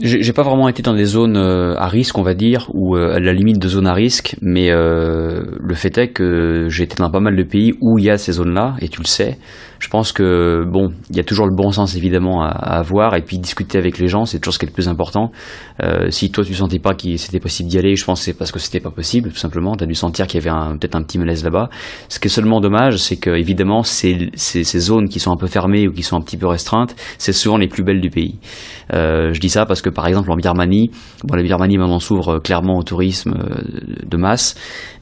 J'ai pas vraiment été dans des zones à risque, on va dire, ou à la limite de zones à risque, mais le fait est que j'ai été dans pas mal de pays où il y a ces zones-là, et tu le sais. Je pense que, bon, il y a toujours le bon sens évidemment à avoir, et puis discuter avec les gens, c'est toujours ce qui est le plus important. Si toi tu sentais pas que c'était possible d'y aller, je pense que c'est parce que c'était pas possible, tout simplement. T'as dû sentir qu'il y avait peut-être un petit malaise là-bas. Ce qui est seulement dommage, c'est que évidemment ces zones qui sont un peu fermées ou qui sont un petit peu restreintes, c'est souvent les plus belles du pays. Je dis ça parce que par exemple en Birmanie, la Birmanie maintenant s'ouvre clairement au tourisme de masse,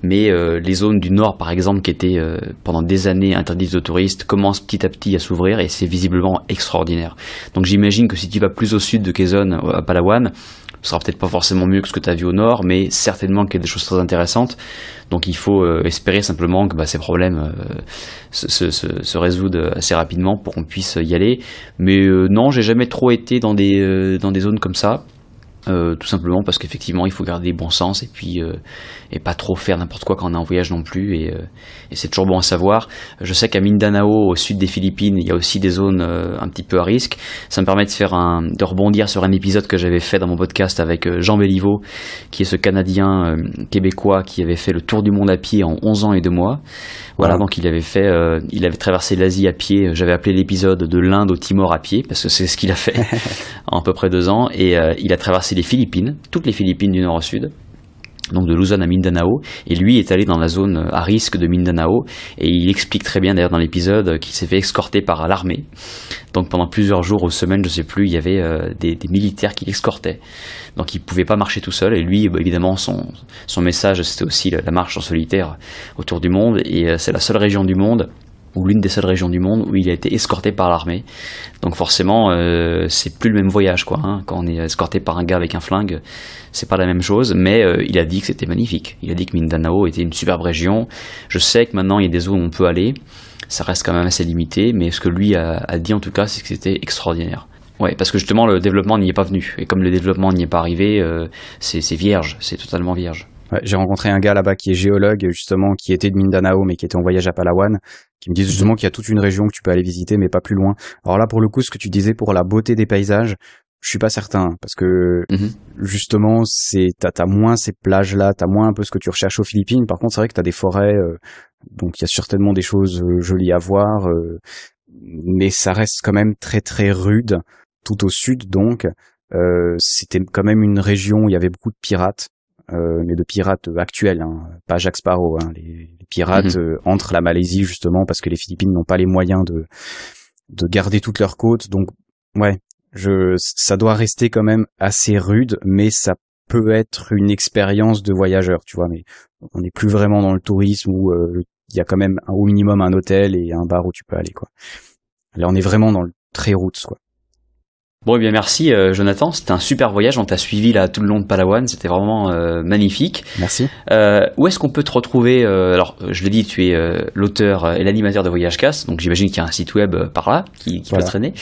mais les zones du nord par exemple qui étaient pendant des années interdites aux touristes commencent petit à petit à s'ouvrir et c'est visiblement extraordinaire. Donc j'imagine que si tu vas plus au sud de Quezon, à Palawan, ce sera peut-être pas forcément mieux que ce que tu as vu au nord, mais certainement qu'il y a des choses très intéressantes. Donc il faut espérer simplement que ces problèmes se résoudent assez rapidement pour qu'on puisse y aller. Mais non, j'ai jamais trop été dans des zones comme ça. Tout simplement parce qu'effectivement il faut garder bon sens et puis et pas trop faire n'importe quoi quand on est en voyage non plus et c'est toujours bon à savoir. Je sais qu'à Mindanao au sud des Philippines il y a aussi des zones un petit peu à risque. Ça me permet de rebondir sur un épisode que j'avais fait dans mon podcast avec Jean Béliveau qui est ce Canadien québécois qui avait fait le tour du monde à pied en 11 ans et 2 mois. Voilà, donc il avait traversé l'Asie à pied. J'avais appelé l'épisode de l'Inde au Timor à pied parce que c'est ce qu'il a fait en à peu près 2 ans et il a traversé les Philippines, toutes les Philippines du nord au sud, donc de Luzon à Mindanao, et lui est allé dans la zone à risque de Mindanao, et il explique très bien d'ailleurs dans l'épisode qu'il s'est fait escorter par l'armée. Donc pendant plusieurs jours ou semaines, je sais plus, il y avait des militaires qui l'escortaient. Donc il pouvait pas marcher tout seul, et lui, évidemment, son message, c'était aussi la marche en solitaire autour du monde, et c'est la seule région du monde, ou l'une des seules régions du monde où il a été escorté par l'armée. Donc forcément, c'est plus le même voyage, quoi. Hein. Quand on est escorté par un gars avec un flingue, c'est pas la même chose. Mais il a dit que c'était magnifique. Il a dit que Mindanao était une superbe région. Je sais que maintenant il y a des zones où on peut aller. Ça reste quand même assez limité, mais ce que lui a dit en tout cas, c'est que c'était extraordinaire. Ouais, parce que justement le développement n'y est pas venu. Et comme le développement n'y est pas arrivé, c'est vierge, c'est totalement vierge. Ouais, j'ai rencontré un gars là-bas qui est géologue, justement, qui était de Mindanao, mais qui était en voyage à Palawan, qui me disait justement qu'il y a toute une région que tu peux aller visiter, mais pas plus loin. Alors là, pour le coup, ce que tu disais pour la beauté des paysages, je suis pas certain, parce que justement, t'as moins ces plages-là, t'as moins un peu ce que tu recherches aux Philippines. Par contre, c'est vrai que t'as des forêts, donc il y a certainement des choses jolies à voir, mais ça reste quand même très très rude, tout au sud, donc c'était quand même une région où il y avait beaucoup de pirates. Mais de pirates actuels, hein, pas Jack Sparrow, hein, les pirates entre la Malaisie justement parce que les Philippines n'ont pas les moyens de garder toutes leurs côtes, donc ouais, ça doit rester quand même assez rude, mais ça peut être une expérience de voyageur, tu vois, mais on n'est plus vraiment dans le tourisme où il y a quand même au minimum un hôtel et un bar où tu peux aller, quoi. Là on est vraiment dans le très roots, quoi. Bon, eh bien merci Jonathan, c'était un super voyage, on t'a suivi là tout le long de Palawan, c'était vraiment magnifique. Merci. Où est-ce qu'on peut te retrouver alors je l'ai dit, tu es l'auteur et l'animateur de VoyageCast, donc j'imagine qu'il y a un site web par là qui peut traîner.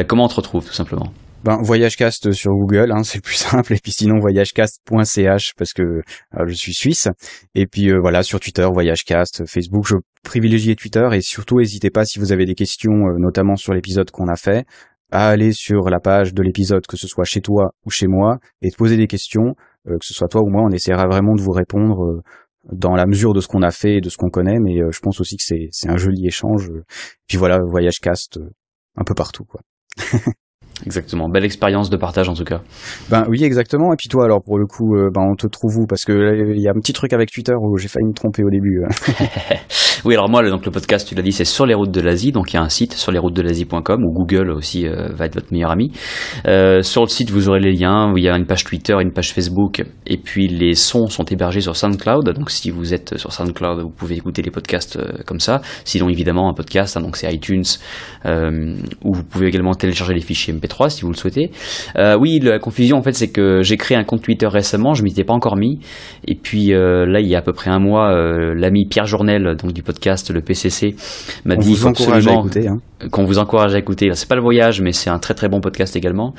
Comment on te retrouve tout simplement? VoyageCast sur Google, hein, c'est le plus simple, et puis sinon voyagecast.ch parce que je suis suisse, et puis voilà, sur Twitter, VoyageCast, Facebook, je privilégie Twitter, et surtout n'hésitez pas si vous avez des questions, notamment sur l'épisode qu'on a fait, à aller sur la page de l'épisode, que ce soit chez toi ou chez moi, et te poser des questions, que ce soit toi ou moi, on essaiera vraiment de vous répondre dans la mesure de ce qu'on a fait et de ce qu'on connaît, mais je pense aussi que c'est un joli échange. Puis voilà, VoyageCast un peu partout, quoi. Exactement, belle expérience de partage en tout cas. Ben oui, exactement. Et puis toi, alors pour le coup, on te trouve où? Parce que il y a un petit truc avec Twitter où j'ai failli me tromper au début. Oui, alors moi, donc le podcast, tu l'as dit, c'est Sur les routes de l'Asie, donc il y a un site surlesroutesdelasie.com où Google aussi va être votre meilleur ami. Sur le site, vous aurez les liens, il y a une page Twitter, une page Facebook, et puis les sons sont hébergés sur SoundCloud. Donc si vous êtes sur SoundCloud, vous pouvez écouter les podcasts comme ça. Sinon, évidemment, un podcast, hein, donc c'est iTunes, où vous pouvez également télécharger les fichiers MP3 si vous le souhaitez. Oui, la confusion en fait, c'est que j'ai créé un compte Twitter récemment, je m'y étais pas encore mis, et puis là, il y a à peu près un mois, l'ami Pierre Journel, donc du podcast Le PCC, m'a dit qu'on vous encourage à écouter. C'est pas le voyage, mais c'est un très très bon podcast également.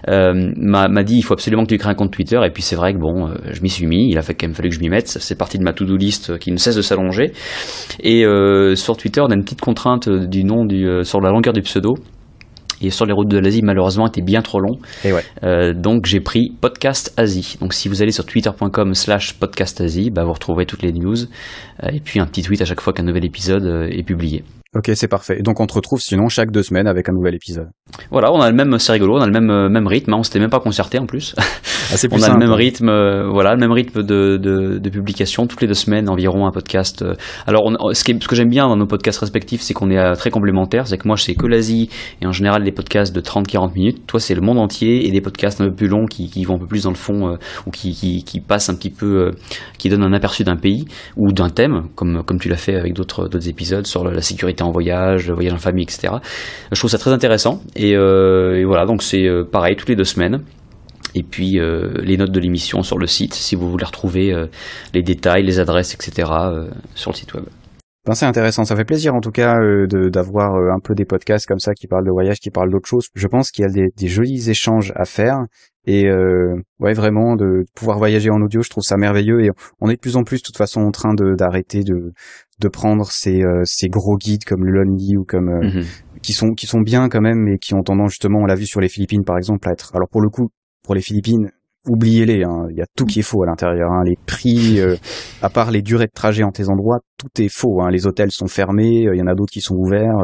M'a dit il faut absolument que tu crées un compte Twitter, et puis c'est vrai que bon, je m'y suis mis. Il a quand même fallu que je m'y mette. C'est parti de ma to-do list qui ne cesse de s'allonger. Et sur Twitter, on a une petite contrainte du nom sur la longueur du pseudo. Et sur les routes de l'Asie, malheureusement, était bien trop long. Et ouais. Donc j'ai pris Podcast Asie. Donc si vous allez sur twitter.com/Podcast Asie, vous retrouverez toutes les news. Et puis un petit tweet à chaque fois qu'un nouvel épisode est publié. Ok, c'est parfait. Et donc on te retrouve sinon chaque 2 semaines avec un nouvel épisode. Voilà, on a le même, c'est rigolo, on a le même rythme, on s'était même pas concerté en plus. Ah, c'est plus on a simple. le même rythme, le même rythme de publication, toutes les 2 semaines environ un podcast. Alors ce que j'aime bien dans nos podcasts respectifs, c'est qu'on est très complémentaires, c'est que moi je sais que l'Asie et en général des podcasts de 30-40 minutes, toi c'est le monde entier et des podcasts un peu plus longs qui vont un peu plus dans le fond ou qui passent un petit peu, qui donnent un aperçu d'un pays ou d'un thème, comme tu l'as fait avec d'autres épisodes sur la sécurité en voyage, le voyage en famille, etc. Je trouve ça très intéressant et voilà, donc c'est pareil toutes les 2 semaines. Et puis les notes de l'émission sur le site, si vous voulez retrouver les détails, les adresses, etc. Sur le site web. Ben, c'est intéressant, ça fait plaisir en tout cas d'avoir un peu des podcasts comme ça qui parlent de voyage, qui parlent d'autres choses. Je pense qu'il y a des jolis échanges à faire et ouais, vraiment de pouvoir voyager en audio, je trouve ça merveilleux et on est de plus en plus de toute façon en train d'arrêter de prendre ces gros guides comme le Lonely ou comme qui sont bien quand même mais qui ont tendance justement, on l'a vu sur les Philippines par exemple, à être, alors pour le coup pour les Philippines, oubliez-les, hein. Il y a tout qui est faux à l'intérieur, hein. Les prix, à part les durées de trajet entre les endroits, tout est faux, hein. Les hôtels sont fermés, il y en a d'autres qui sont ouverts,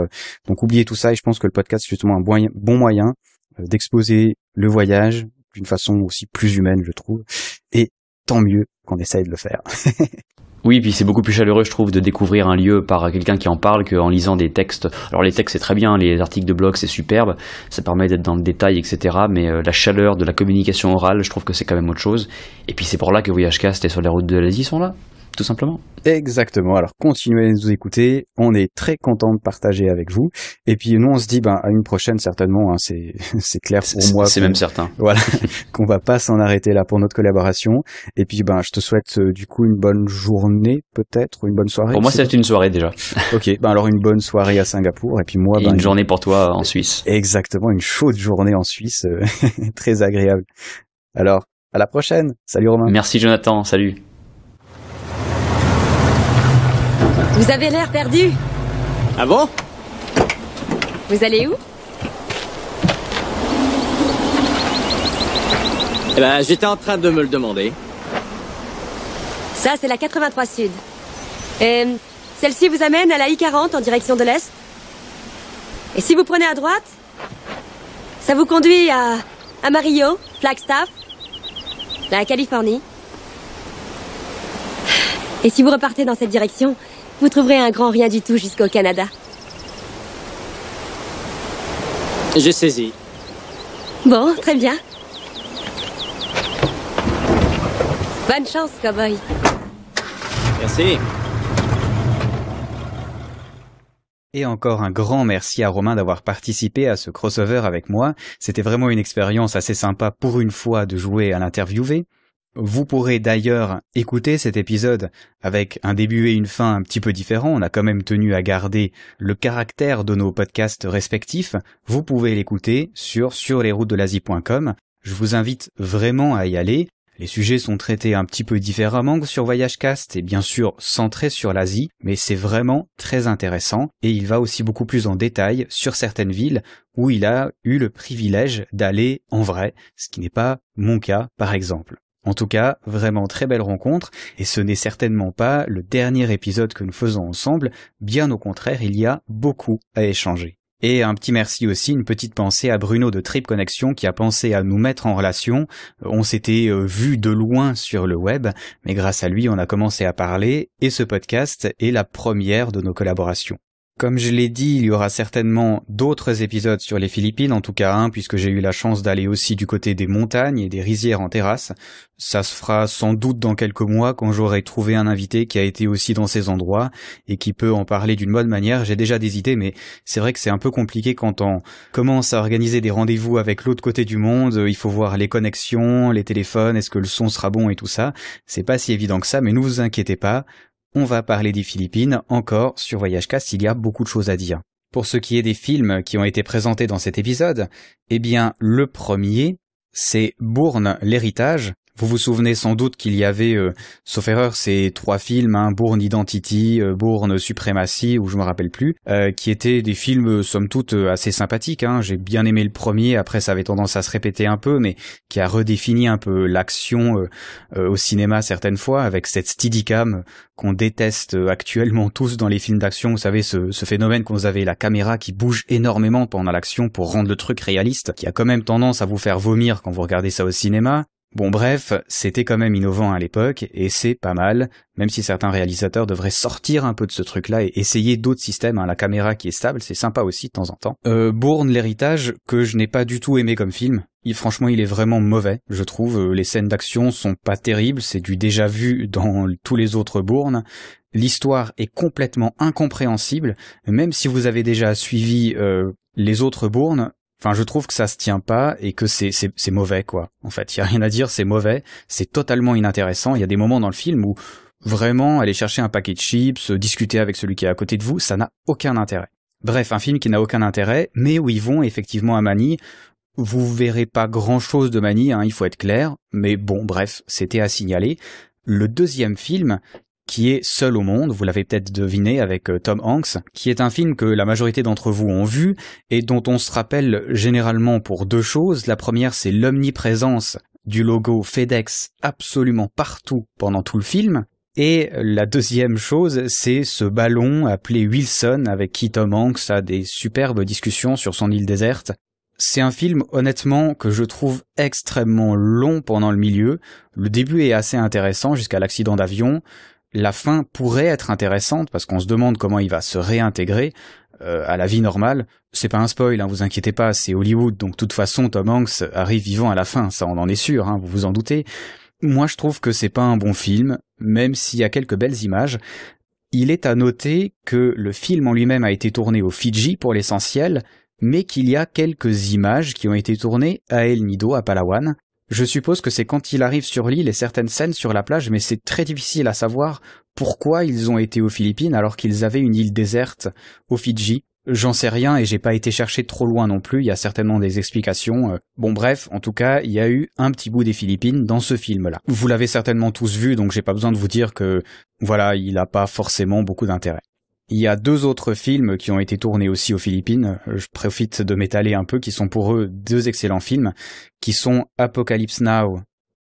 donc oubliez tout ça et je pense que le podcast c'est justement un bon moyen d'exposer le voyage d'une façon aussi plus humaine, je trouve, et tant mieux qu'on essaye de le faire. Oui, puis c'est beaucoup plus chaleureux, je trouve, de découvrir un lieu par quelqu'un qui en parle qu'en lisant des textes. Alors les textes, c'est très bien, les articles de blog, c'est superbe, ça permet d'être dans le détail, etc. Mais la chaleur de la communication orale, je trouve que c'est quand même autre chose. Et puis c'est pour là que VoyageCast et Sur les routes de l'Asie sont là, tout simplement. Exactement, alors continuez à nous écouter, on est très content de partager avec vous. Et puis nous, on se dit à une prochaine certainement, hein, c'est clair pour moi. C'est même certain. Voilà, qu'on va pas s'en arrêter là pour notre collaboration. Et puis je te souhaite du coup une bonne journée peut-être, une bonne soirée. Pour moi c'est une soirée déjà. Ok, alors une bonne soirée à Singapour et puis moi... une journée pour toi en Suisse. Exactement, une chaude journée en Suisse, très agréable. Alors, à la prochaine, salut Romain. Merci Jonathan, salut. Vous avez l'air perdu. Ah bon? Vous allez où? Eh ben, j'étais en train de me le demander. Ça, c'est la 83 Sud. Et celle-ci vous amène à la I-40 en direction de l'Est. Et si vous prenez à droite, ça vous conduit à Amarillo, Flagstaff, la Californie. Et si vous repartez dans cette direction, vous trouverez un grand rien du tout jusqu'au Canada. J'ai saisi. Bon, très bien. Bonne chance, cowboy. Merci. Et encore un grand merci à Romain d'avoir participé à ce crossover avec moi. C'était vraiment une expérience assez sympa pour une fois de jouer à l'interviewé. Vous pourrez d'ailleurs écouter cet épisode avec un début et une fin un petit peu différents. On a quand même tenu à garder le caractère de nos podcasts respectifs. Vous pouvez l'écouter sur lesroutesdelasie.com. Je vous invite vraiment à y aller. Les sujets sont traités un petit peu différemment que sur VoyageCast et bien sûr centrés sur l'Asie, mais c'est vraiment très intéressant et il va aussi beaucoup plus en détail sur certaines villes où il a eu le privilège d'aller en vrai, ce qui n'est pas mon cas par exemple. En tout cas, vraiment très belle rencontre, et ce n'est certainement pas le dernier épisode que nous faisons ensemble, bien au contraire, il y a beaucoup à échanger. Et un petit merci aussi, une petite pensée à Bruno de Trip Connection qui a pensé à nous mettre en relation. On s'était vu de loin sur le web, mais grâce à lui, on a commencé à parler, et ce podcast est la première de nos collaborations. Comme je l'ai dit, il y aura certainement d'autres épisodes sur les Philippines, en tout cas un, puisque j'ai eu la chance d'aller aussi du côté des montagnes et des rizières en terrasse. Ça se fera sans doute dans quelques mois quand j'aurai trouvé un invité qui a été aussi dans ces endroits et qui peut en parler d'une bonne manière. J'ai déjà des idées, mais c'est vrai que c'est un peu compliqué quand on commence à organiser des rendez-vous avec l'autre côté du monde. Il faut voir les connexions, les téléphones, est-ce que le son sera bon et tout ça. C'est pas si évident que ça, mais ne vous inquiétez pas. On va parler des Philippines encore sur VoyageCast, il y a beaucoup de choses à dire. Pour ce qui est des films qui ont été présentés dans cet épisode, eh bien, le premier, c'est Bourne, l'héritage. Vous vous souvenez sans doute qu'il y avait, sauf erreur, ces 3 films, hein, Bourne Identity, Bourne Supremacy, ou je me rappelle plus, qui étaient des films somme toute assez sympathiques. Hein. J'ai bien aimé le premier, après ça avait tendance à se répéter un peu, mais qui a redéfini un peu l'action au cinéma certaines fois, avec cette steadicam qu'on déteste actuellement tous dans les films d'action. Vous savez, ce phénomène qu'on avait la caméra qui bouge énormément pendant l'action pour rendre le truc réaliste, qui a quand même tendance à vous faire vomir quand vous regardez ça au cinéma. Bon bref, c'était quand même innovant à l'époque, et c'est pas mal, même si certains réalisateurs devraient sortir un peu de ce truc-là et essayer d'autres systèmes, hein. La caméra qui est stable, c'est sympa aussi de temps en temps. Bourne, l'héritage, que je n'ai pas du tout aimé comme film. Franchement, il est vraiment mauvais, je trouve. Les scènes d'action sont pas terribles, c'est du déjà vu dans tous les autres Bourne. L'histoire est complètement incompréhensible, même si vous avez déjà suivi les autres Bourne. Enfin, je trouve que ça se tient pas et que c'est mauvais, quoi. En fait, il y a rien à dire, c'est mauvais, c'est totalement inintéressant. Il y a des moments dans le film où vraiment aller chercher un paquet de chips, discuter avec celui qui est à côté de vous, ça n'a aucun intérêt. Bref, un film qui n'a aucun intérêt, mais où ils vont effectivement à Manille. Vous verrez pas grand-chose de Manille, hein, il faut être clair, mais bon, bref, c'était à signaler. Le deuxième film, qui est Seul au monde, vous l'avez peut-être deviné avec Tom Hanks, qui est un film que la majorité d'entre vous ont vu et dont on se rappelle généralement pour 2 choses. La première, c'est l'omniprésence du logo FedEx absolument partout pendant tout le film. Et la deuxième chose, c'est ce ballon appelé Wilson avec qui Tom Hanks a des superbes discussions sur son île déserte. C'est un film, honnêtement, que je trouve extrêmement long pendant le milieu. Le début est assez intéressant jusqu'à l'accident d'avion. La fin pourrait être intéressante parce qu'on se demande comment il va se réintégrer à la vie normale. C'est pas un spoil, hein, vous inquiétez pas, c'est Hollywood, donc de toute façon Tom Hanks arrive vivant à la fin, ça on en est sûr, hein, vous vous en doutez. Moi je trouve que c'est pas un bon film, même s'il y a quelques belles images. Il est à noter que le film en lui-même a été tourné aux Fidji pour l'essentiel, mais qu'il y a quelques images qui ont été tournées à El Nido, à Palawan. Je suppose que c'est quand il arrive sur l'île et certaines scènes sur la plage, mais c'est très difficile à savoir pourquoi ils ont été aux Philippines alors qu'ils avaient une île déserte aux Fidji. J'en sais rien et j'ai pas été chercher trop loin non plus, il y a certainement des explications. Bon bref, en tout cas, il y a eu un petit bout des Philippines dans ce film-là. Vous l'avez certainement tous vu, donc j'ai pas besoin de vous dire que, voilà, il a pas forcément beaucoup d'intérêt. Il y a 2 autres films qui ont été tournés aussi aux Philippines, je profite de m'étaler un peu, qui sont pour eux 2 excellents films, qui sont Apocalypse Now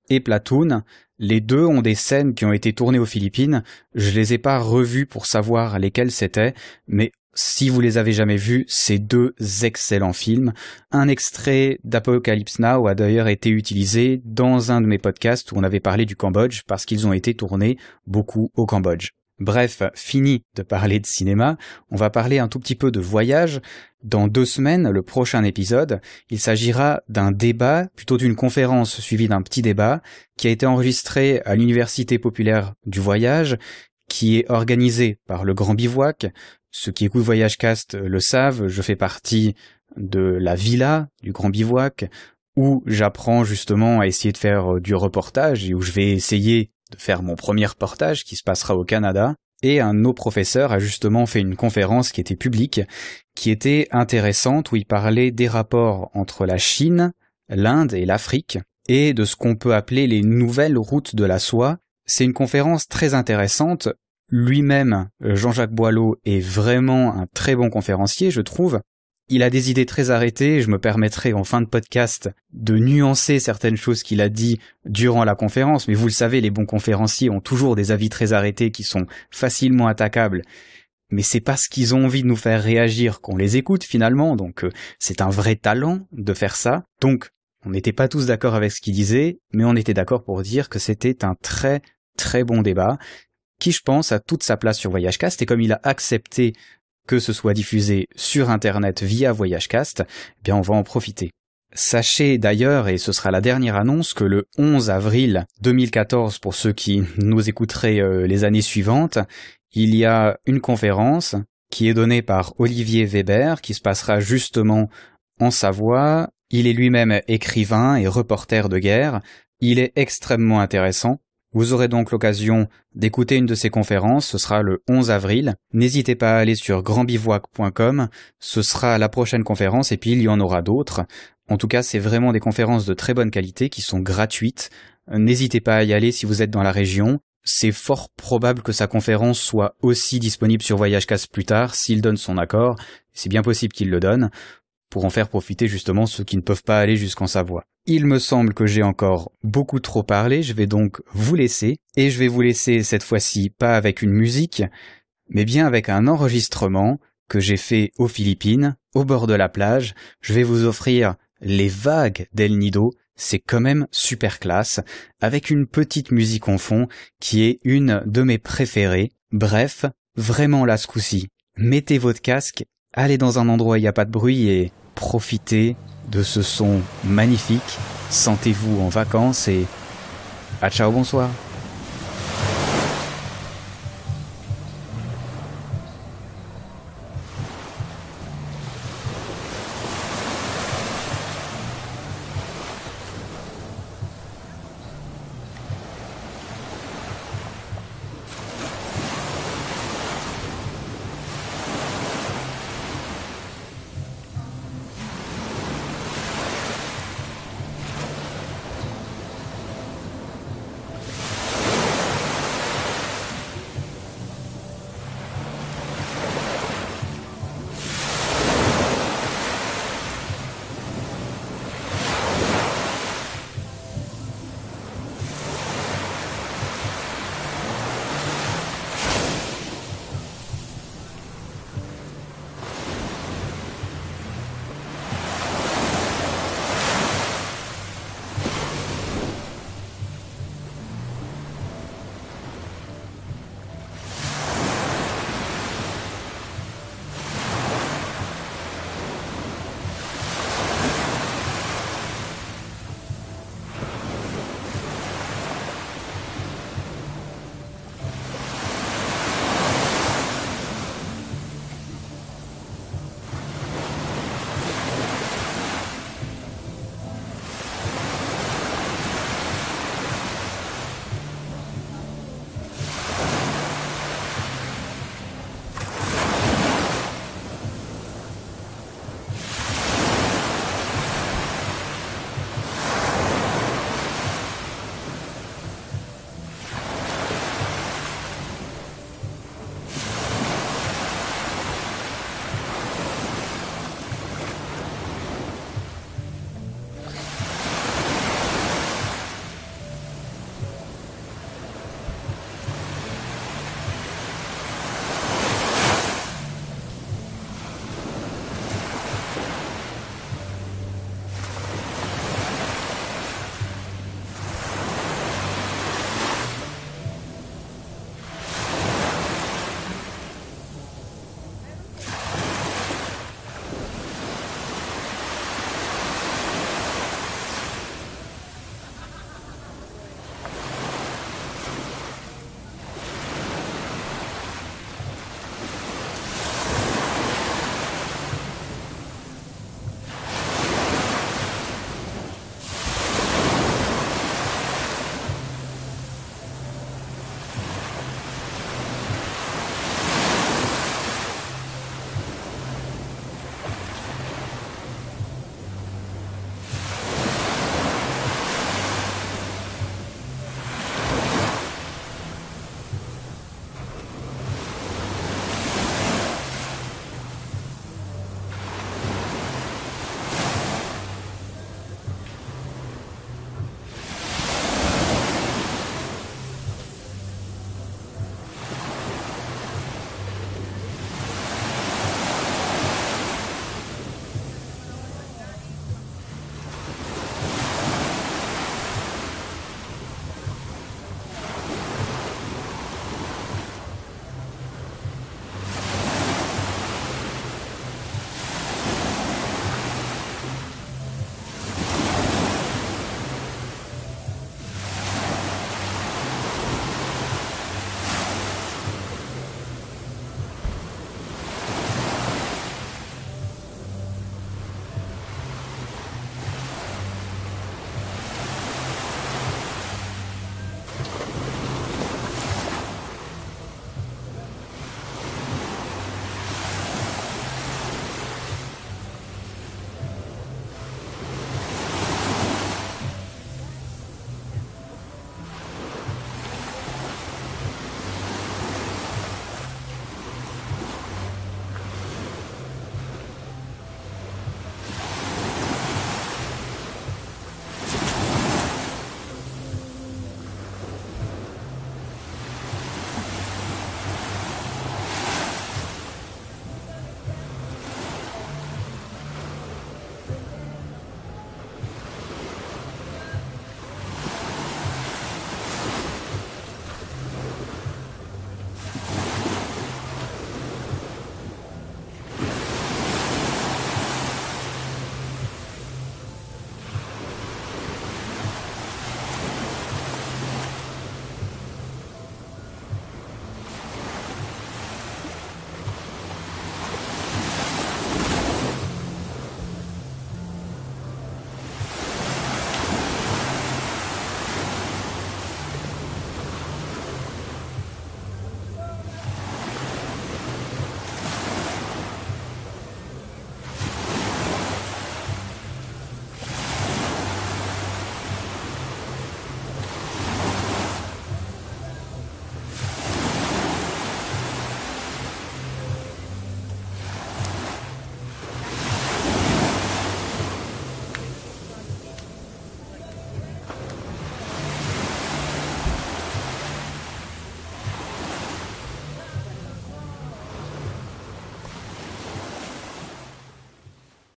et Platoon. Les 2 ont des scènes qui ont été tournées aux Philippines, je les ai pas revues pour savoir lesquelles c'était, mais si vous les avez jamais vus, c'est 2 excellents films. Un extrait d'Apocalypse Now a d'ailleurs été utilisé dans un de mes podcasts où on avait parlé du Cambodge, parce qu'ils ont été tournés beaucoup au Cambodge. Bref, fini de parler de cinéma, on va parler un tout petit peu de voyage. Dans 2 semaines, le prochain épisode, il s'agira d'un débat, plutôt d'une conférence suivie d'un petit débat, qui a été enregistré à l'Université populaire du voyage, qui est organisé par le Grand Bivouac. Ceux qui écoutent VoyageCast le savent, je fais partie de la villa du Grand Bivouac, où j'apprends justement à essayer de faire du reportage et où je vais essayer de faire mon premier reportage qui se passera au Canada. Et un de nos professeurs a justement fait une conférence qui était publique, qui était intéressante, où il parlait des rapports entre la Chine, l'Inde et l'Afrique, et de ce qu'on peut appeler les nouvelles routes de la soie. C'est une conférence très intéressante. Lui-même, Jean-Jacques Boileau, est vraiment un très bon conférencier, je trouve. Il a des idées très arrêtées, je me permettrai en fin de podcast de nuancer certaines choses qu'il a dit durant la conférence, mais vous le savez, les bons conférenciers ont toujours des avis très arrêtés qui sont facilement attaquables. Mais c'est parce qu'ils ont envie de nous faire réagir qu'on les écoute finalement, donc c'est un vrai talent de faire ça. Donc, on n'était pas tous d'accord avec ce qu'il disait, mais on était d'accord pour dire que c'était un très très bon débat, qui je pense a toute sa place sur VoyageCast, et comme il a accepté que ce soit diffusé sur Internet via VoyageCast, eh bien on va en profiter. Sachez d'ailleurs, et ce sera la dernière annonce, que le 11 avril 2014, pour ceux qui nous écouteraient les années suivantes, il y a une conférence qui est donnée par Olivier Weber, qui se passera justement en Savoie. Il est lui-même écrivain et reporter de guerre. Il est extrêmement intéressant. Vous aurez donc l'occasion d'écouter une de ces conférences, ce sera le 11 avril. N'hésitez pas à aller sur grandbivouac.com, ce sera la prochaine conférence et puis il y en aura d'autres. En tout cas, c'est vraiment des conférences de très bonne qualité qui sont gratuites. n'hésitez pas à y aller si vous êtes dans la région. C'est fort probable que sa conférence soit aussi disponible sur VoyageCast plus tard, s'il donne son accord. C'est bien possible qu'il le donne, pour en faire profiter justement ceux qui ne peuvent pas aller jusqu'en Savoie. Il me semble que j'ai encore beaucoup trop parlé, je vais donc vous laisser, et je vais vous laisser cette fois-ci pas avec une musique, mais bien avec un enregistrement que j'ai fait aux Philippines, au bord de la plage. Je vais vous offrir les vagues d'El Nido, c'est quand même super classe, avec une petite musique en fond qui est une de mes préférées. Bref, vraiment là ce coup-ci, mettez votre casque, allez dans un endroit où il n'y a pas de bruit et profitez de ce son magnifique. Sentez-vous en vacances et à ciao, bonsoir.